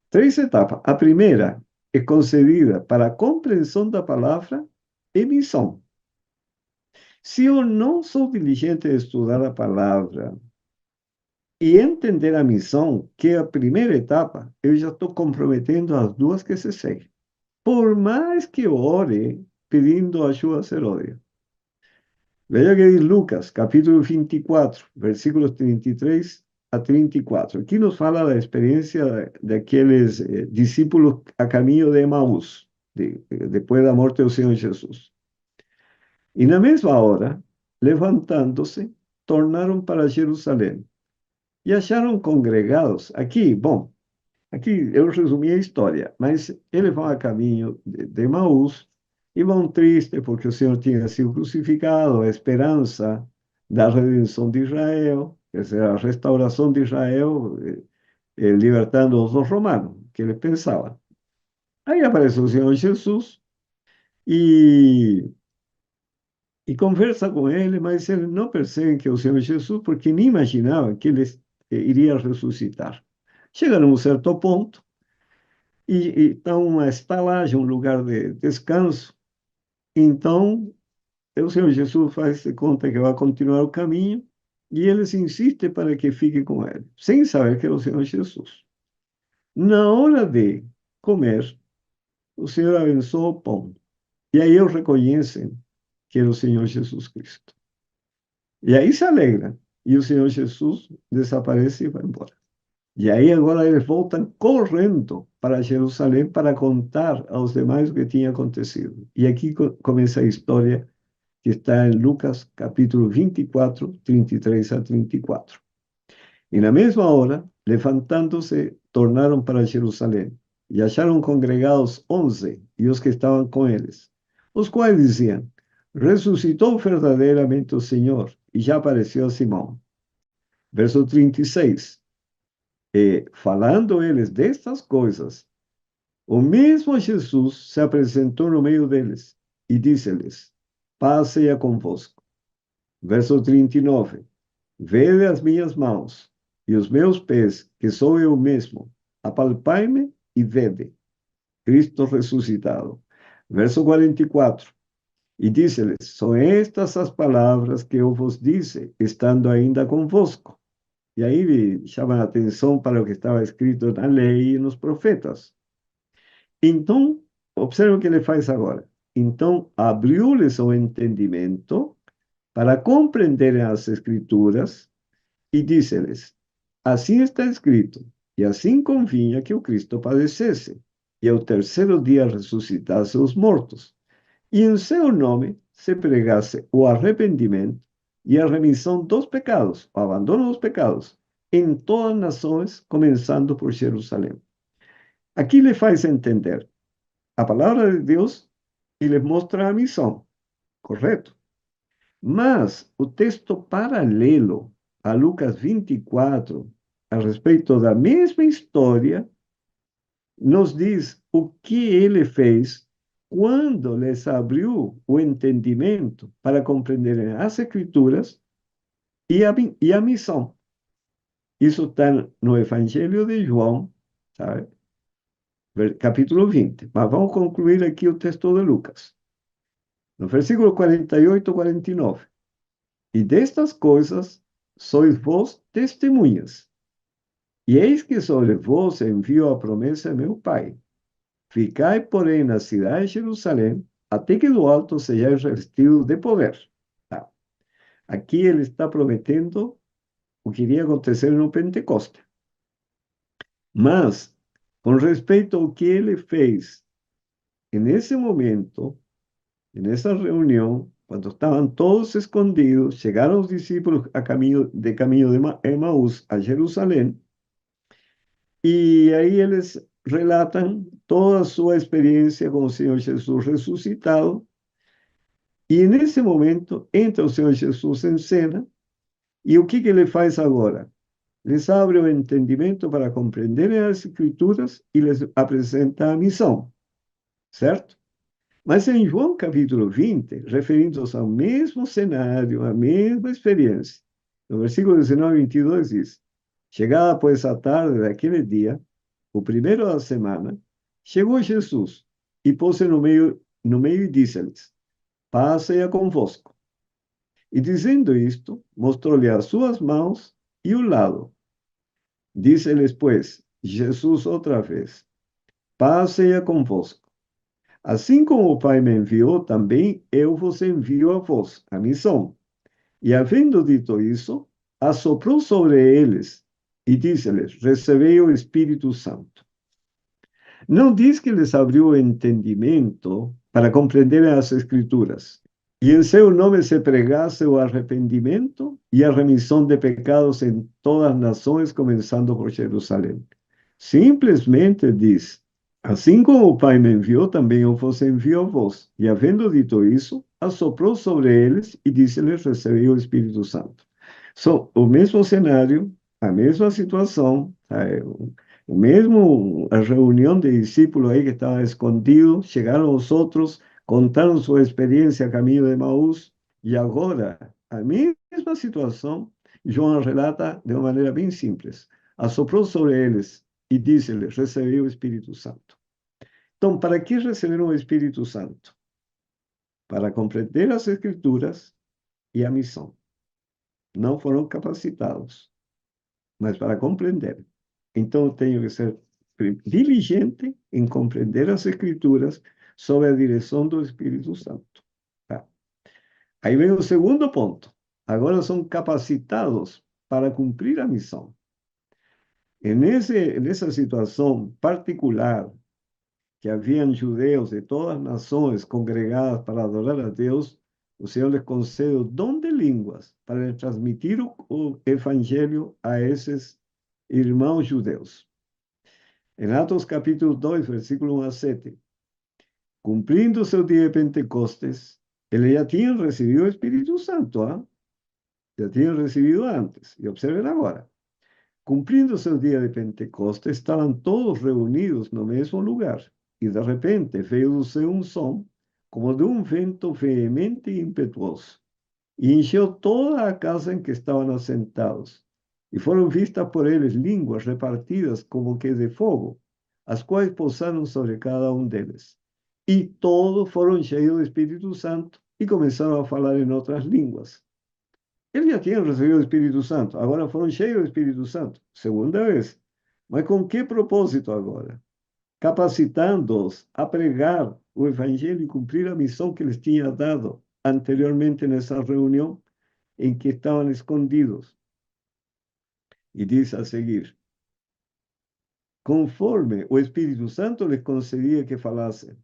Três etapas. A primeira é concedida para a compreensão da palavra e missão. Se eu não sou diligente em estudar a palavra e entender a missão, que é a primeira etapa, eu já estou comprometendo as duas que se seguem. Por mais que eu ore pedindo ajuda seródia. Veja que diz Lucas, capítulo 24, versículos 33 a 34. Aqui nos fala da experiência daqueles discípulos a caminho de Emaús, depois da morte do Senhor Jesus. E na mesma hora, levantando-se, tornaram para Jerusalém e acharam congregados. Aqui, bom, aqui eu resumi a história, mas eles vão a caminho de Emaús e vão tristes porque o Senhor tinha sido crucificado, a esperança da redenção de Israel, quer dizer, a restauração de Israel, libertando-os dos romanos, que ele pensava. Aí aparece o Senhor Jesus e, e conversa com ele, mas ele não percebe que é o Senhor Jesus porque nem imaginava que ele iria ressuscitar. Chega num certo ponto e está uma estalagem, um lugar de descanso. Então, o Senhor Jesus faz de conta que vai continuar o caminho e eles insistem para que fique com ele, sem saber que é o Senhor Jesus. Na hora de comer, o Senhor abençoa o pão. E aí eles reconhecem que era o Senhor Jesus Cristo. E aí se alegram. E o Senhor Jesus desaparece e vai embora. E aí agora eles voltam correndo para Jerusalém para contar aos demais o que tinha acontecido. E aqui começa a história que está em Lucas capítulo 24, 33 a 34. E na mesma hora, levantando-se, tornaram para Jerusalém e acharam congregados 11 e os que estavam com eles, os quais diziam: ressuscitou verdadeiramente o Senhor e já apareceu a Simão. Verso 36. E falando eles destas coisas, o mesmo Jesus se apresentou no meio deles e disse-lhes: paz seja convosco. Verso 39. Vede as minhas mãos e os meus pés, que sou eu mesmo. Apalpai-me e vede. Cristo ressuscitado. Verso 44. E disse-lhes: são estas as palavras que eu vos disse, estando ainda convosco. E aí chama a atenção para o que estava escrito na lei e nos profetas. Então, observe o que ele faz agora. Então, abriu-lhes o entendimento para compreenderem as Escrituras e disse-lhes: assim está escrito, e assim convinha que o Cristo padecesse, e ao terceiro dia ressuscitasse os mortos, e em seu nome se pregasse o arrependimento e a remissão dos pecados, o abandono dos pecados, em todas as nações, começando por Jerusalém. Aqui lhe faz entender a palavra de Deus e lhe mostra a missão, correto? Mas o texto paralelo a Lucas 24, a respeito da mesma história, nos diz o que ele fez quando lhes abriu o entendimento para compreenderem as Escrituras e a missão. Isso está no Evangelho de João, sabe? Capítulo 20. Mas vamos concluir aqui o texto de Lucas. No versículo 48 e 49. E destas coisas sois vós testemunhas. E eis que sobre vós envio a promessa de meu Pai. Ficai, porém, na cidade de Jerusalém, até que do alto sejais revestidos de poder. Tá. Aqui ele está prometendo o que iria acontecer no Pentecoste. Mas, com respeito ao que ele fez nesse momento, nessa reunião, quando estavam todos escondidos, chegaram os discípulos de caminho de Emaús a Jerusalém, e aí eles relatam toda a sua experiência com o Senhor Jesus ressuscitado, e nesse momento entra o Senhor Jesus em cena, e o que ele faz agora? Les abre o entendimento para compreenderem as Escrituras e les apresenta a missão, certo? Mas em João capítulo 20, referindo-se ao mesmo cenário, à mesma experiência, no versículo 19 e 22 diz: chegada, pois, a tarde daquele dia, o primeiro da semana, chegou Jesus e pôs-se no meio e disse-lhes: paz seja convosco. E dizendo isto, mostrou-lhe as suas mãos e o lado. Disse-lhes, pois, Jesus outra vez: paz seja convosco. Assim como o Pai me enviou, também eu vos envio a vós, a missão. E havendo dito isso, assoprou sobre eles e disse-lhes: recebei o Espírito Santo. Não diz que lhes abriu o entendimento para compreenderem as Escrituras. E em seu nome se pregasse o arrependimento e a remissão de pecados em todas as nações, começando por Jerusalém. Simplesmente diz: Assim como o Pai me enviou, também eu vos envio a vós. E havendo dito isso, assoprou sobre eles e disse-lhes: Recebei o Espírito Santo. O mesmo cenário, a mesma situação, o mesmo a reunião de discípulos aí que estavam escondidos, chegaram os outros, contaram sua experiência a caminho de Emaús, e agora a mesma situação, João relata de uma maneira bem simples. Assoprou sobre eles e disse-lhes: Recebei o Espírito Santo. Então, para que receberam o Espírito Santo? Para compreender as Escrituras e a missão. Não foram capacitados, mas para compreender. Então, eu tenho que ser diligente em compreender as Escrituras sob a direção do Espírito Santo. Tá? Aí vem o segundo ponto. Agora são capacitados para cumprir a missão. Nessa situação particular, que haviam judeus de todas as nações congregadas para adorar a Deus, o Senhor lhes concede o dom de línguas para transmitir o evangelho a esses irmãos judeus. Em Atos capítulo 2, versículo 1 a 7, cumprindo seu dia de Pentecostes, eles já tinham recebido o Espírito Santo, ¿ah? Já tinham recebido antes. E observen agora. Cumprindo seu dia de Pentecostes, estavam todos reunidos no mesmo lugar. E de repente veio do céu um som, como de um vento veemente e impetuoso, e encheu toda a casa em que estavam assentados. E foram vistas por eles línguas repartidas como que de fogo, as quais pousaram sobre cada um deles. E todos foram cheios do Espírito Santo e começaram a falar em outras línguas. Eles já tinham recebido o Espírito Santo, agora foram cheios do Espírito Santo, segunda vez. Mas com que propósito agora? Capacitando-os a pregar o Evangelho e cumprir a missão que lhes tinha dado anteriormente nessa reunião em que estavam escondidos. E diz a seguir: conforme o Espírito Santo lhes concedia que falassem.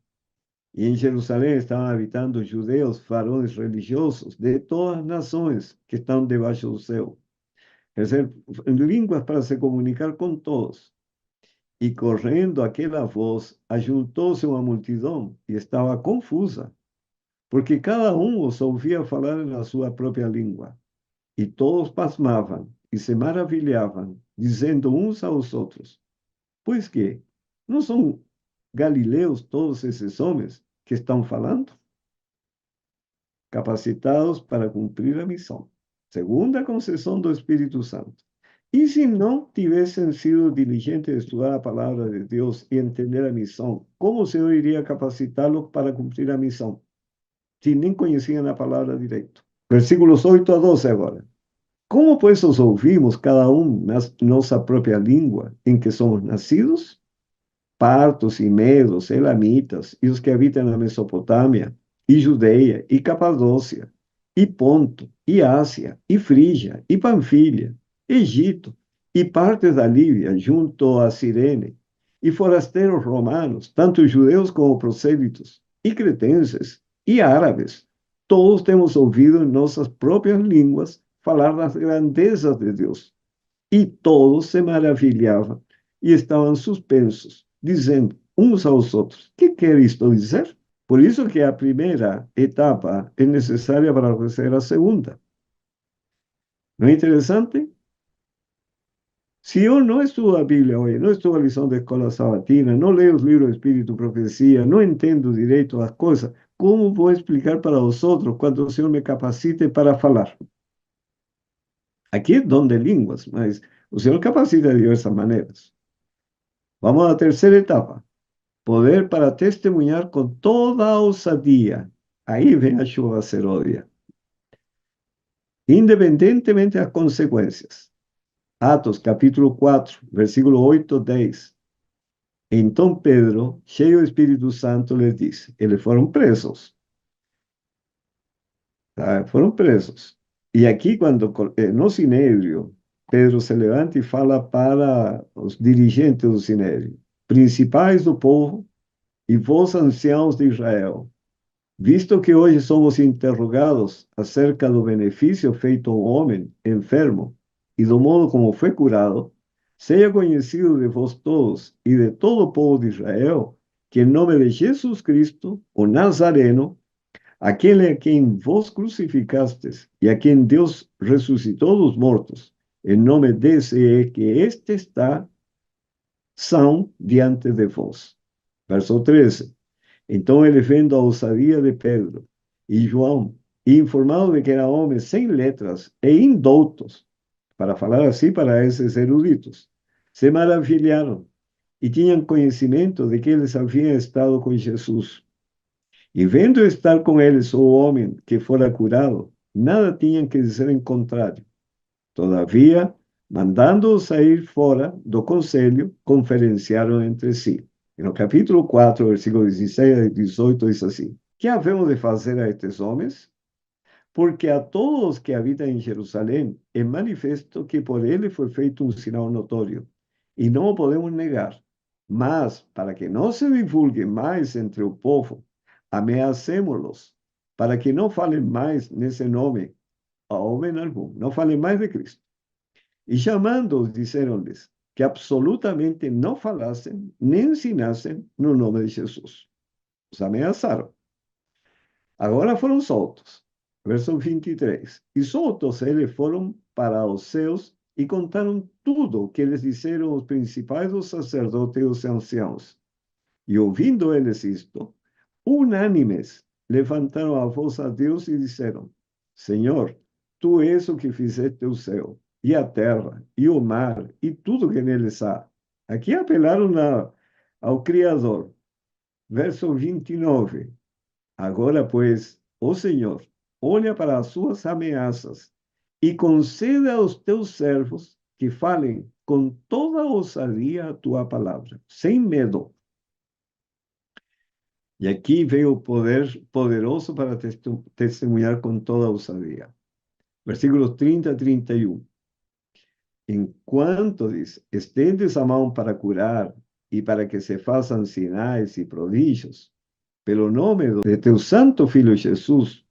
E em Jerusalém estavam habitando judeus, varões religiosos de todas as nações que estão debaixo do céu. Quer dizer, em línguas para se comunicar com todos. E correndo aquela voz, ajuntou-se uma multidão e estava confusa, porque cada um os ouvia falar na sua própria língua. E todos pasmavam e se maravilhavam, dizendo uns aos outros: Pois que, não são galileus todos esses homens que estão falando? Capacitados para cumprir a missão. Segunda concessão do Espírito Santo. E se não tivessem sido diligentes de estudar a palavra de Deus e entender a missão, como o Senhor iria capacitá-los para cumprir a missão? Se nem conheciam a palavra direito. Versículos 8 a 12 agora. Como, pois, os ouvimos, cada um na nossa própria língua em que somos nascidos? Partos e medos, elamitas, e os que habitam na Mesopotâmia, e Judeia, e Capadócia, e Ponto, e Ásia, e Frígia, e Panfilha, Egito, e partes da Líbia, junto a Cirene, e forasteiros romanos, tanto judeus como prosélitos, e cretenses, e árabes, todos temos ouvido em nossas próprias línguas falar das grandezas de Deus. E todos se maravilhavam e estavam suspensos, dizendo uns aos outros: que quer isto dizer? Por isso que a primeira etapa é necessária para receber a segunda. Não é interessante? Se eu não estudo a Bíblia hoje, não estudo a lição da escola sabatina, não leio os livros de Espírito e Profecia, não entendo direito as coisas, como vou explicar para os outros quando o Senhor me capacite para falar? Aqui é dom de línguas, mas o Senhor capacita de diversas maneiras. Vamos à terceira etapa. Poder para testemunhar com toda a ousadia. Aí vem a chuva seródia. Independentemente das consequências. Atos, capítulo 4, versículo 8, 10. Então Pedro, cheio do Espírito Santo, lhes disse: eles foram presos. Tá? Foram presos. E aqui, quando no Sinédrio, Pedro se levanta e fala para os dirigentes do Sinédrio: principais do povo e vós, anciãos de Israel, visto que hoje somos interrogados acerca do benefício feito ao homem enfermo e do modo como foi curado, Seja conhecido de vós todos e de todo o povo de Israel, que em nome de Jesus Cristo, o Nazareno, aquele a quem vos crucificastes e a quem Deus ressuscitou dos mortos, em nome desse é que este está são diante de vós. Verso 13. Então ele, vendo a ousadia de Pedro e João, e informado de que eram homens sem letras e indoutos, para falar assim para esses eruditos, se maravilharam e tinham conhecimento de que eles haviam estado com Jesus. E vendo estar com eles o homem que fora curado, nada tinham que dizer em contrário. Todavia, mandando-o sair fora do conselho, conferenciaram entre si. E no capítulo 4, versículo 16 a 18, diz assim: Que havemos de fazer a estes homens? Porque a todos os que habitam em Jerusalém é manifesto que por ele foi feito um sinal notório, e não o podemos negar. Mas, para que não se divulgue mais entre o povo, ameacemos-los, para que não falem mais nesse nome a homem algum, não falem mais de Cristo. E chamando-os, disseram-lhes que absolutamente não falassem nem ensinassem no nome de Jesus. Os ameaçaram. Agora foram soltos. Verso 23. E soltos eles foram para os seus e contaram tudo o que lhes disseram os principais dos sacerdotes e os anciãos. E ouvindo eles isto, unânimes, levantaram a voz a Deus e disseram: Senhor, tu és o que fizeste o céu, e a terra, e o mar, e tudo que neles há. Aqui apelaram ao Criador. Verso 29. Agora, pois, ó Senhor, olha para as suas ameaças e conceda aos teus servos que falem com toda ousadia a tua palavra, sem medo. E aqui veio o poder poderoso para testemunhar com toda ousadia. Versículos 30 a 31. Enquanto diz, estendes a mão para curar e para que se façam sinais e prodígios, pelo nome de teu santo Filho Jesus.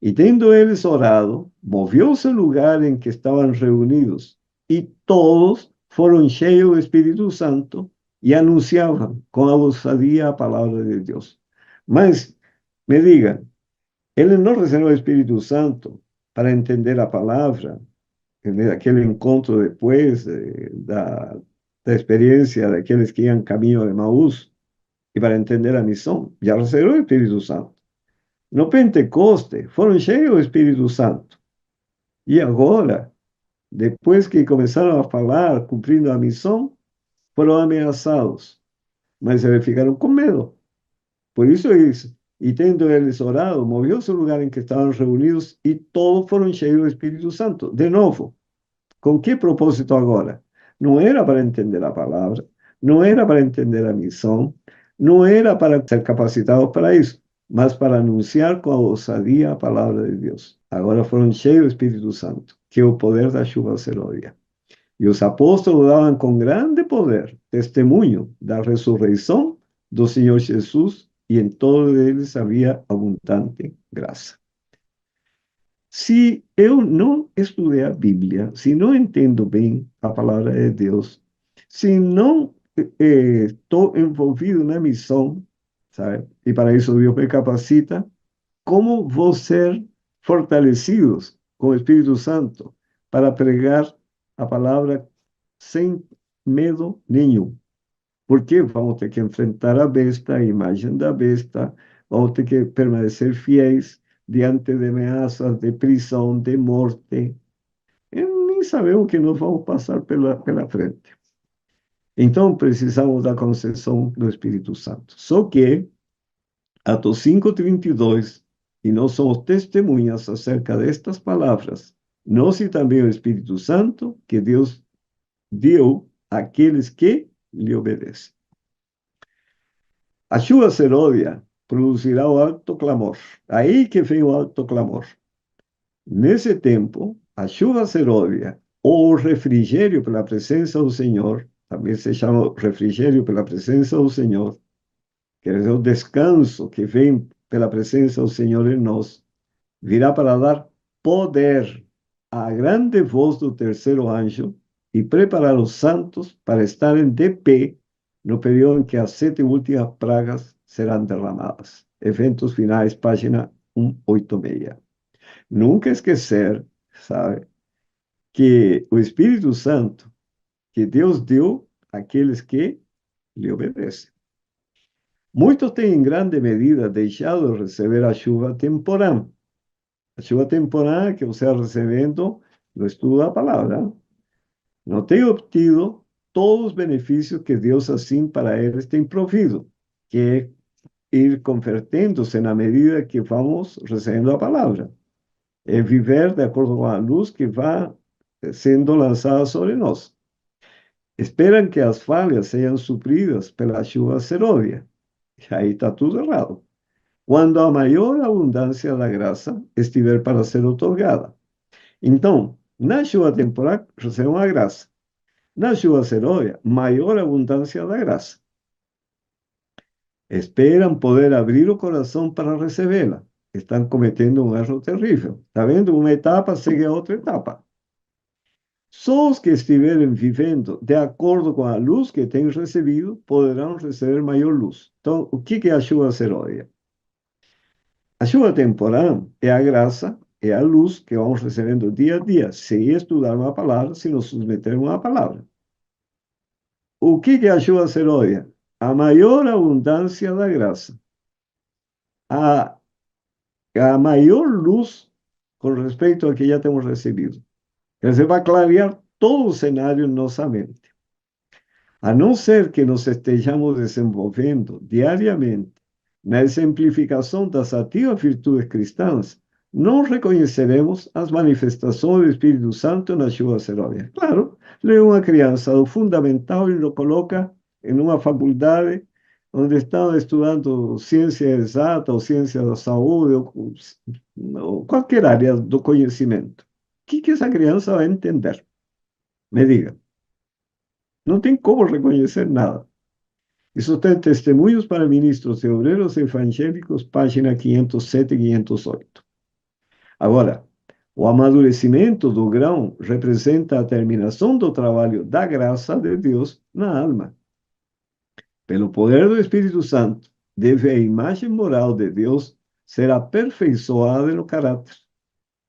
E tendo eles orado, movió-se o lugar em que estavam reunidos, e todos foram cheios do Espírito Santo e anunciavam com ousadia a palavra de Deus. Mas, me diga, ele não recebeu o Espírito Santo para entender a palavra, aquele encontro depois da experiência daqueles que iam caminho de Maús, e para entender a missão, já recebeu o Espírito Santo. No Pentecoste, foram cheios do Espírito Santo. E agora, depois que começaram a falar, cumprindo a missão, foram ameaçados. Mas eles ficaram com medo. Por isso, isso. E tendo eles orado, moveu-se o lugar em que estavam reunidos e todos foram cheios do Espírito Santo. De novo, com que propósito agora? Não era para entender a palavra, não era para entender a missão, não era para ser capacitados para isso, mas para anunciar com ousadia a palavra de Deus. Agora foram cheios do Espírito Santo, que é o poder da chuva serôdia. E os apóstolos davam com grande poder testemunho da ressurreição do Senhor Jesus, e em todos eles havia abundante graça. Se eu não estudei a Bíblia, se não entendo bem a palavra de Deus, se não estou envolvido na missão, sabe? E para isso Deus me capacita, como vou ser fortalecidos com o Espírito Santo para pregar a palavra sem medo nenhum? Porque vamos ter que enfrentar a besta, a imagem da besta, vamos ter que permanecer fiéis diante de ameaças de prisão, de morte. E nem sabemos o que nós vamos passar pela frente. Então, precisamos da concessão do Espírito Santo. Só que, Atos 5:32, e nós somos testemunhas acerca destas palavras, nós e também o Espírito Santo, que Deus deu àqueles que lhe obedecem. A chuva serôdia produzirá o alto clamor. Aí que vem o alto clamor. Nesse tempo, a chuva serôdia, ou refrigério pela presença do Senhor, também se chama refrigério pela presença do Senhor, quer dizer, o descanso que vem pela presença do Senhor em nós, virá para dar poder à grande voz do terceiro anjo, e preparar os santos para estarem de pé no período em que as 7 últimas pragas serão derramadas. Eventos finais, página 186. Nunca esquecer, sabe, que o Espírito Santo que Deus deu àqueles que lhe obedecem. Muitos têm, em grande medida, deixado de receber a chuva temporã. A chuva temporã que você está recebendo no estudo da palavra. Não tem obtido todos os benefícios que Deus, assim, para eles tem provido, que é ir convertendo-se na medida que vamos recebendo a palavra. É viver de acordo com a luz que vai sendo lançada sobre nós. Esperam que as falhas sejam supridas pela chuva seródia. E aí está tudo errado. Quando a maior abundância da graça estiver para ser otorgada. Então, na chuva temporal, recebem a graça. Na chuva seródia, maior abundância da graça. Esperam poder abrir o coração para recebê-la. Estão cometendo um erro terrível. Está vendo? Uma etapa segue a outra etapa. Só os que estiverem vivendo de acordo com a luz que têm recebido poderão receber maior luz. Então, o que é a chuva seródia? A chuva temporal é a graça, é a luz que vamos recebendo dia a dia, se estudar uma palavra, se nos submetermos à palavra. O que é a chuva seródia? A maior abundância da graça. A, a maior luz com respeito ao que já temos recebido. Quer dizer, vai clarear todo o cenário em nossa mente. A não ser que nos estejamos desenvolvendo diariamente na exemplificação das ativas virtudes cristãs, não reconheceremos as manifestações do Espírito Santo na chuva seródia. Claro, lê uma criança do fundamental e lo coloca em uma faculdade onde estão estudando ciência exata ou ciência da saúde ou qualquer área do conhecimento. O que essa criança vai entender? Me diga. Não tem como reconhecer nada. Isso tem Testemunhos para Ministros e Obreiros Evangélicos, página 507 e 508. Agora, o amadurecimento do grão representa a terminação do trabalho da graça de Deus na alma. Pelo poder do Espírito Santo, deve a imagem moral de Deus ser aperfeiçoada no caráter.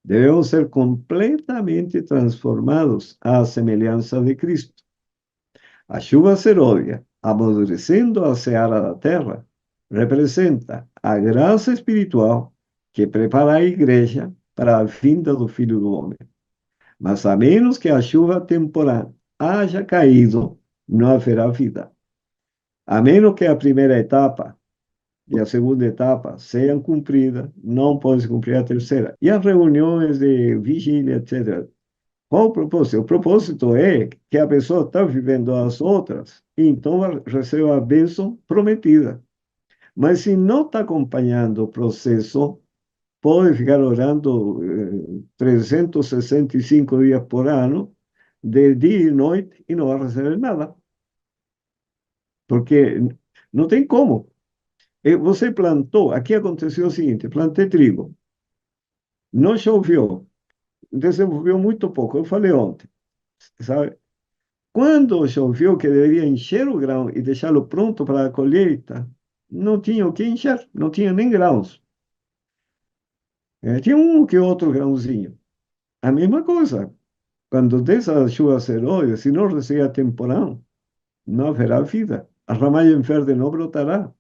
Devemos ser completamente transformados à semelhança de Cristo. A chuva seródia, amadurecendo a seara da terra, representa a graça espiritual que prepara a igreja para a vinda do Filho do Homem. Mas a menos que a chuva temporal haja caído, não haverá vida. A menos que a primeira etapa e a segunda etapa sejam cumpridas, não pode se cumprir a terceira. E as reuniões de vigília, etc. Qual o propósito? O propósito é que a pessoa está vivendo as outras, e então recebe a bênção prometida. Mas se não está acompanhando o processo, pode ficar orando 365 dias por ano, de dia e noite, e não vai receber nada. Porque não tem como. Você plantou, aqui aconteceu o seguinte, plantei trigo, não choveu, desenvolveu muito pouco, eu falei ontem, sabe? Quando choveu, que deveria encher o grão e deixá-lo pronto para a colheita, não tinha o que encher, não tinha nem grãos. Tinha um que outro grãozinho. A mesma coisa, quando desce a chuva seródia, se não receber a temporão, não haverá vida. A ramagem verde não brotará.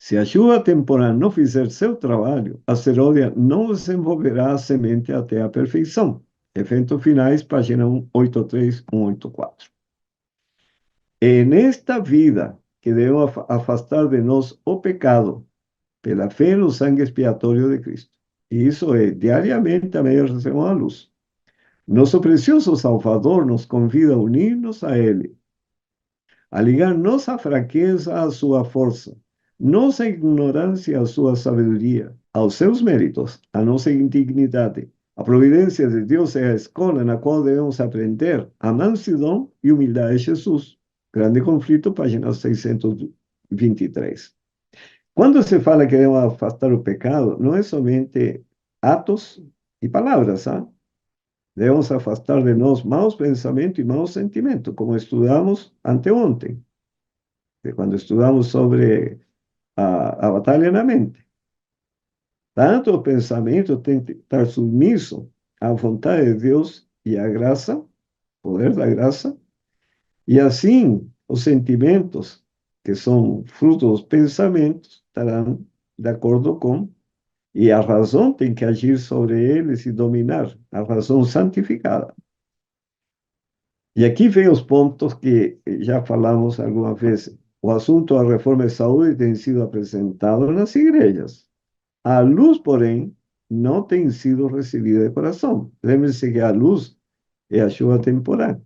Se a chuva temporal não fizer seu trabalho, a seródia não desenvolverá a semente até a perfeição. Eventos finais, página 183, 184. É nesta vida que devemos afastar de nós o pecado, pela fé no sangue expiatório de Cristo. E isso é diariamente a medida que recebemos a luz. Nosso precioso Salvador nos convida a unir-nos a Ele, a ligar nossa fraqueza à sua força, nossa ignorância à sua sabedoria, aos seus méritos, à nossa indignidade. A providência de Deus é a escola na qual devemos aprender a mansidão e humildade de Jesus. Grande Conflito, página 623. Quando se fala que devemos afastar o pecado, não é somente atos e palavras, ¿ah? Debemos afastar de nós maus pensamentos e maus sentimentos, como estudamos anteontem, quando estudamos sobre a batalha na mente. Tanto o pensamento tem que estar submisso à vontade de Deus e à graça, poder da graça, e assim os sentimentos, que são fruto dos pensamentos, estarão de acordo com, e a razão tem que agir sobre eles e dominar, a razão santificada. E aqui vem os pontos que já falamos alguma vez. O assunto da reforma de saúde tem sido apresentado nas igrejas. A luz, porém, não tem sido recebida de coração. Lembre-se que a luz é a chuva temporal.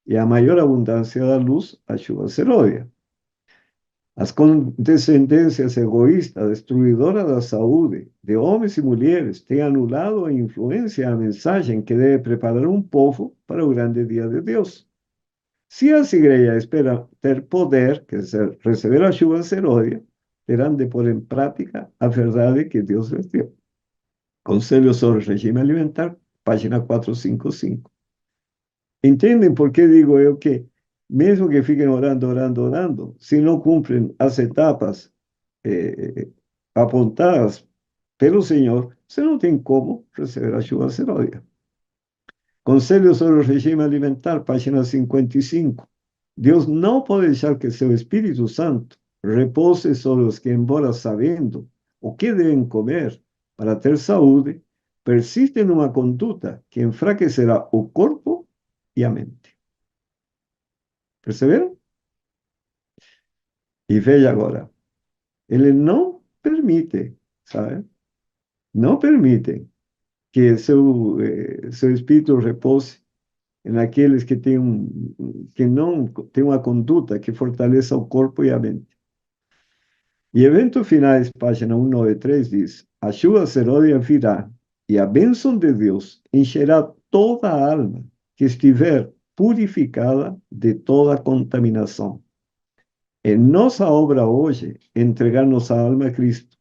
E a maior abundância da luz, a chuva serôdia. As condescendências egoístas, destruidoras da saúde, de homens e mulheres, têm anulado a influência e a mensagem que deve preparar um povo para o grande dia de Deus. Se as igrejas esperam ter poder, quer dizer, receber a chuva serôdia, terão de pôr em prática a verdade que Deus les deu. Conselho sobre o regime alimentar, página 455. Entendem por que digo eu que, mesmo que fiquem orando, orando, orando, se não cumprem as etapas apontadas pelo Senhor, você não tem como receber a chuva serôdia. Conselho sobre o regime alimentar, página 55. Deus não pode deixar que seu Espírito Santo repouse sobre os que, embora sabendo o que devem comer para ter saúde, persistem numa conduta que enfraquecerá o corpo e a mente. Perceberam? E veja agora, ele não permite, sabe? Não permite que seu espírito repouse naqueles que que não têm uma conduta que fortaleça o corpo e a mente. E Eventos Finais, página 193, diz: a chuva serôdia virá, e a bênção de Deus encherá toda a alma que estiver purificada de toda contaminação. É nossa obra hoje entregar nossa alma a Cristo,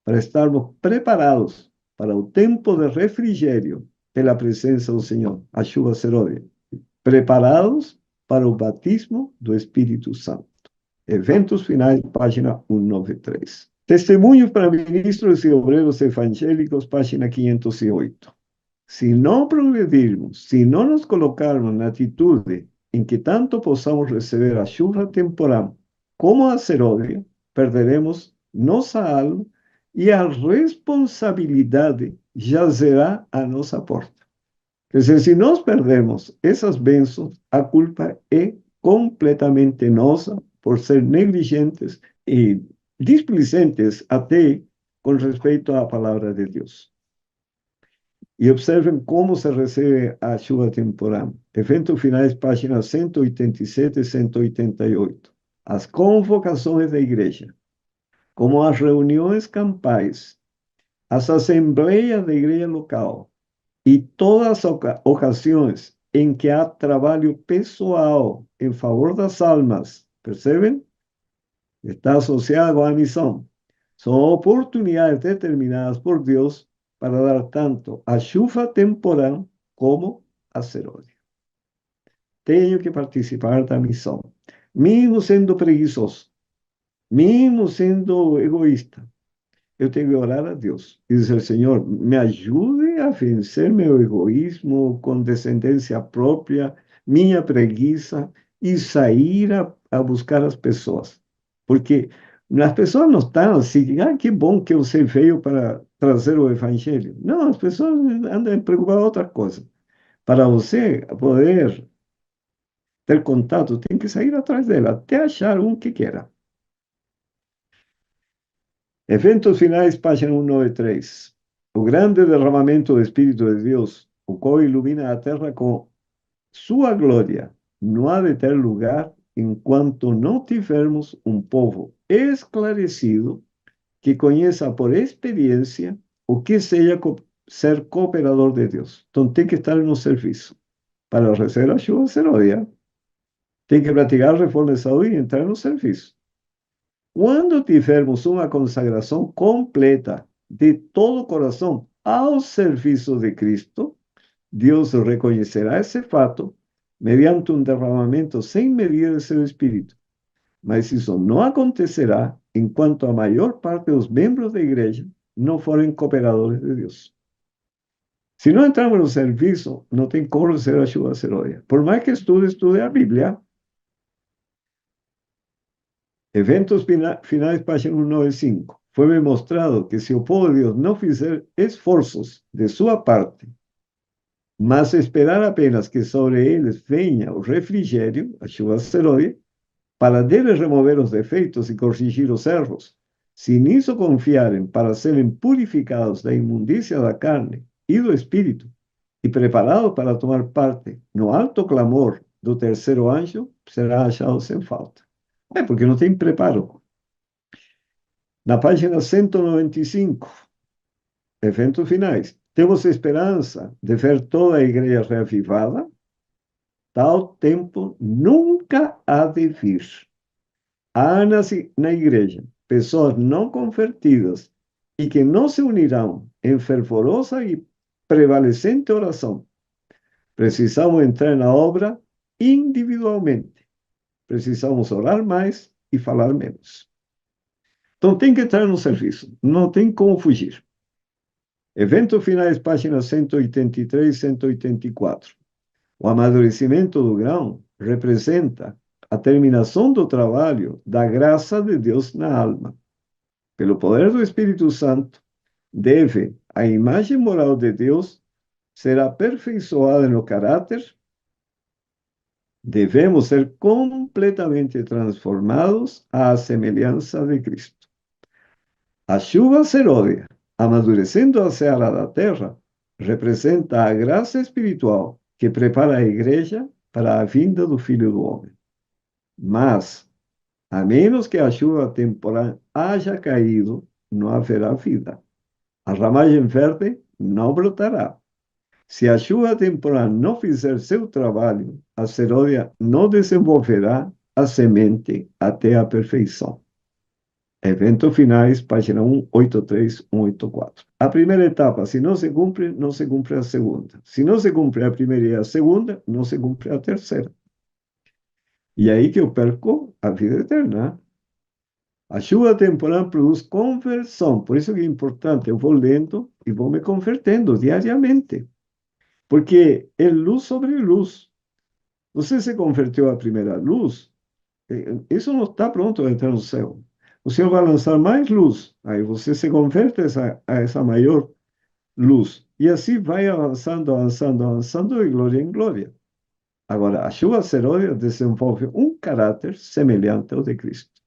para estarmos preparados para o tempo de refrigério pela presença do Senhor, a chuva serôdia. Preparados para o batismo do Espírito Santo. Eventos Finais, página 193. Testemunhos para ministros e obreiros evangélicos, página 508. Se não progredirmos, se não nos colocarmos na atitude em que tanto possamos receber a chuva temporal como a serôdia, perderemos nossa alma e a responsabilidade jazerá à nossa porta. Quer dizer, se nós perdemos essas bênçãos, a culpa é completamente nossa por ser negligentes e displicentes até com respeito à palavra de Deus. E observem como se recebe a chuva temporal. Eventos Finais, páginas 187 e 188. As convocações da igreja, como as reuniões campais, as assembleias da igreja local e todas as ocasiões em que há trabalho pessoal em favor das almas, percebem? Está associado à missão. São oportunidades determinadas por Deus para dar tanto a chuva temporal como a serôdia. Tenho que participar da missão, mesmo sendo preguiçoso, mesmo sendo egoísta. Eu tenho que orar a Deus e dizer: Senhor, me ajude a vencer meu egoísmo, condescendência própria, minha preguiça e sair a buscar as pessoas. Porque as pessoas não estão assim, que bom que você veio para trazer o evangelho. Não, as pessoas andam preocupadas com outra coisa. Para você poder ter contato, tem que sair atrás dela, até achar um que queira. Eventos Finais, página 193. O grande derramamento do Espírito de Deus, o qual ilumina a terra com sua glória, não há de ter lugar enquanto não tivermos um povo esclarecido que conheça por experiência o que seja ser cooperador de Deus. Então tem que estar no serviço. Para receber a chuva serôdia, tem que praticar a reforma de saúde e entrar no serviço. Quando tivermos uma consagração completa de todo o coração ao serviço de Cristo, Deus reconhecerá esse fato mediante um derramamento sem medida de seu Espírito. Mas isso não acontecerá enquanto a maior parte dos membros da igreja não forem cooperadores de Deus. Se não entrarmos no serviço, não tem como receber a chuva seródia. Por mais que estude a Bíblia, eventos finais, página 195. Foi-me mostrado que se o povo de Deus não fizer esforços de sua parte, mas esperar apenas que sobre eles venha o refrigério, a chuva seródia, para deles remover os defeitos e corrigir os erros, se nisso confiarem para serem purificados da imundícia da carne e do espírito, e preparados para tomar parte no alto clamor do terceiro anjo, será achado sem falta. É porque não tem preparo. Na página 195, eventos finais, temos esperança de ver toda a igreja reavivada, tal tempo nunca há de vir. Há na igreja pessoas não convertidas e que não se unirão em fervorosa e prevalecente oração. Precisamos entrar na obra individualmente. Precisamos orar mais e falar menos. Então tem que entrar no serviço. Não tem como fugir. Eventos finais, páginas 183 e 184. O amadurecimento do grão representa a terminação do trabalho da graça de Deus na alma. Pelo poder do Espírito Santo, deve a imagem moral de Deus ser aperfeiçoada no caráter. Devemos ser completamente transformados à semelhança de Cristo. A chuva seródia, amadurecendo a seara da terra, representa a graça espiritual que prepara a igreja para a vinda do Filho do Homem. Mas, a menos que a chuva temporal haja caído, não haverá vida. A ramagem verde não brotará. Se a chuva temporal não fizer seu trabalho, a seródia não desenvolverá a semente até a perfeição. Eventos finais, página 183, 184. A primeira etapa, se não se cumpre, não se cumpre a segunda. Se não se cumpre a primeira e a segunda, não se cumpre a terceira. E aí que eu perco a vida eterna. A chuva temporal produz conversão. Por isso que é importante, eu vou lendo e vou me convertendo diariamente. Porque é luz sobre luz. Você se converteu à primeira luz, isso não está pronto a entrar no céu. O Senhor vai lançar mais luz, aí você se converte a essa maior luz. E assim vai avançando, avançando, avançando, de glória em glória. Agora, a chuva seródia desenvolve um caráter semelhante ao de Cristo.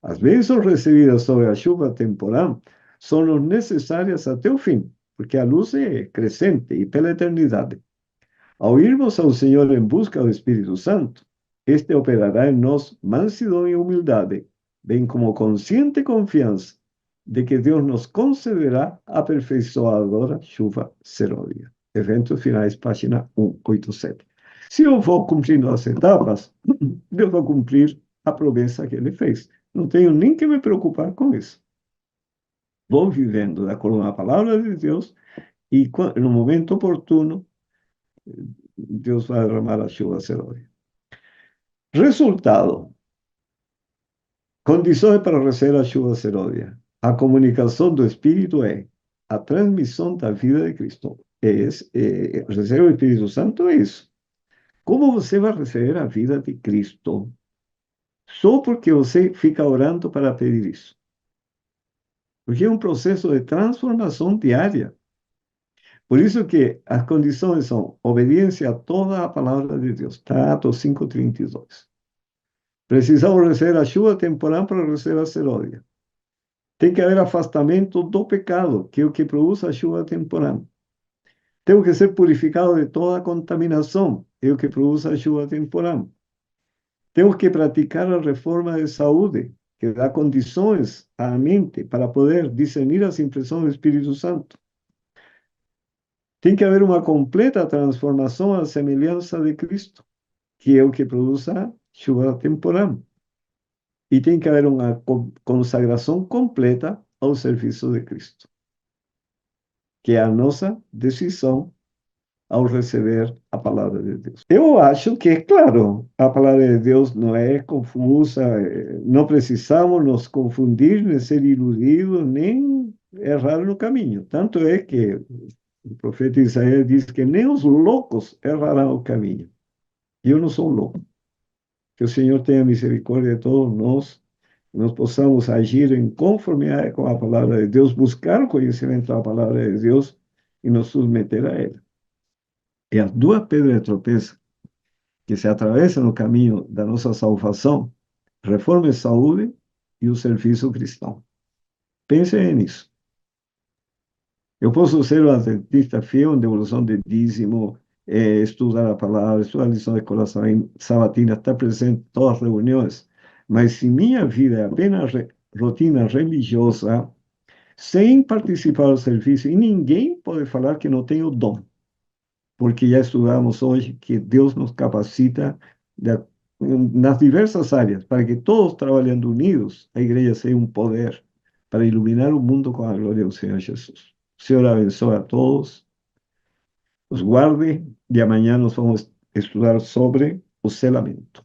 As bênçãos recebidas sobre a chuva temporal são necessárias até o fim, porque a luz é crescente e pela eternidade. Ao irmos ao Senhor em busca do Espírito Santo, este operará em nós mansidão e humildade, bem como consciente confiança de que Deus nos concederá a aperfeiçoadora chuva seródia. Eventos finais, página 187. Se eu vou cumprindo as etapas, Deus vai cumprir a promessa que ele fez. Não tenho nem que me preocupar com isso. Vou vivendo de acordo com a palavra de Deus e, no momento oportuno, Deus vai derramar a chuva seródia. Resultado: condições para receber a chuva seródia. A comunicação do Espírito é a transmissão da vida de Cristo. Receber o Espírito Santo é isso. Como você vai receber a vida de Cristo? Só porque você fica orando para pedir isso. Porque é um processo de transformação diária. Por isso que as condições são obediência a toda a palavra de Deus. Está Atos 5:32. Precisamos receber a chuva temporal para receber a seródia. Tem que haver afastamento do pecado, que é o que produz a chuva temporal. Temos que ser purificados de toda contaminação, é o que produz a chuva temporal. Temos que praticar a reforma de saúde, que dá condições à mente para poder discernir as impressões do Espírito Santo. Tem que haver uma completa transformação à semelhança de Cristo, que é o que produz a chuva temporal. E tem que haver uma consagração completa ao serviço de Cristo, que é a nossa decisão ao receber a palavra de Deus. Eu acho que, claro, a palavra de Deus não é confusa, não precisamos nos confundir, nem ser iludidos, nem errar no caminho. Tanto é que o profeta Isaías diz que nem os loucos errarão o caminho. Eu não sou um louco. Que o Senhor tenha misericórdia de todos nós, que nós possamos agir em conformidade com a palavra de Deus, buscar o conhecimento da palavra de Deus e nos submeter a ela. E as duas pedras de tropeço que se atravessam no caminho da nossa salvação, reforma e saúde e o serviço cristão. Pensem nisso. Eu posso ser um adventista fiel em devolução de dízimo, estudar a palavra, estudar a lição de coração sabatina, estar presente em todas as reuniões, mas se minha vida é apenas rotina religiosa, sem participar do serviço, e ninguém pode falar que não tenho dom, porque já estudamos hoje que Deus nos capacita de, nas diversas áreas, para que todos trabalhando unidos, a igreja seja um poder para iluminar o mundo com a glória do Senhor Jesus. O Senhor abençoe a todos, os guarde, e amanhã nós vamos estudar sobre o selamento.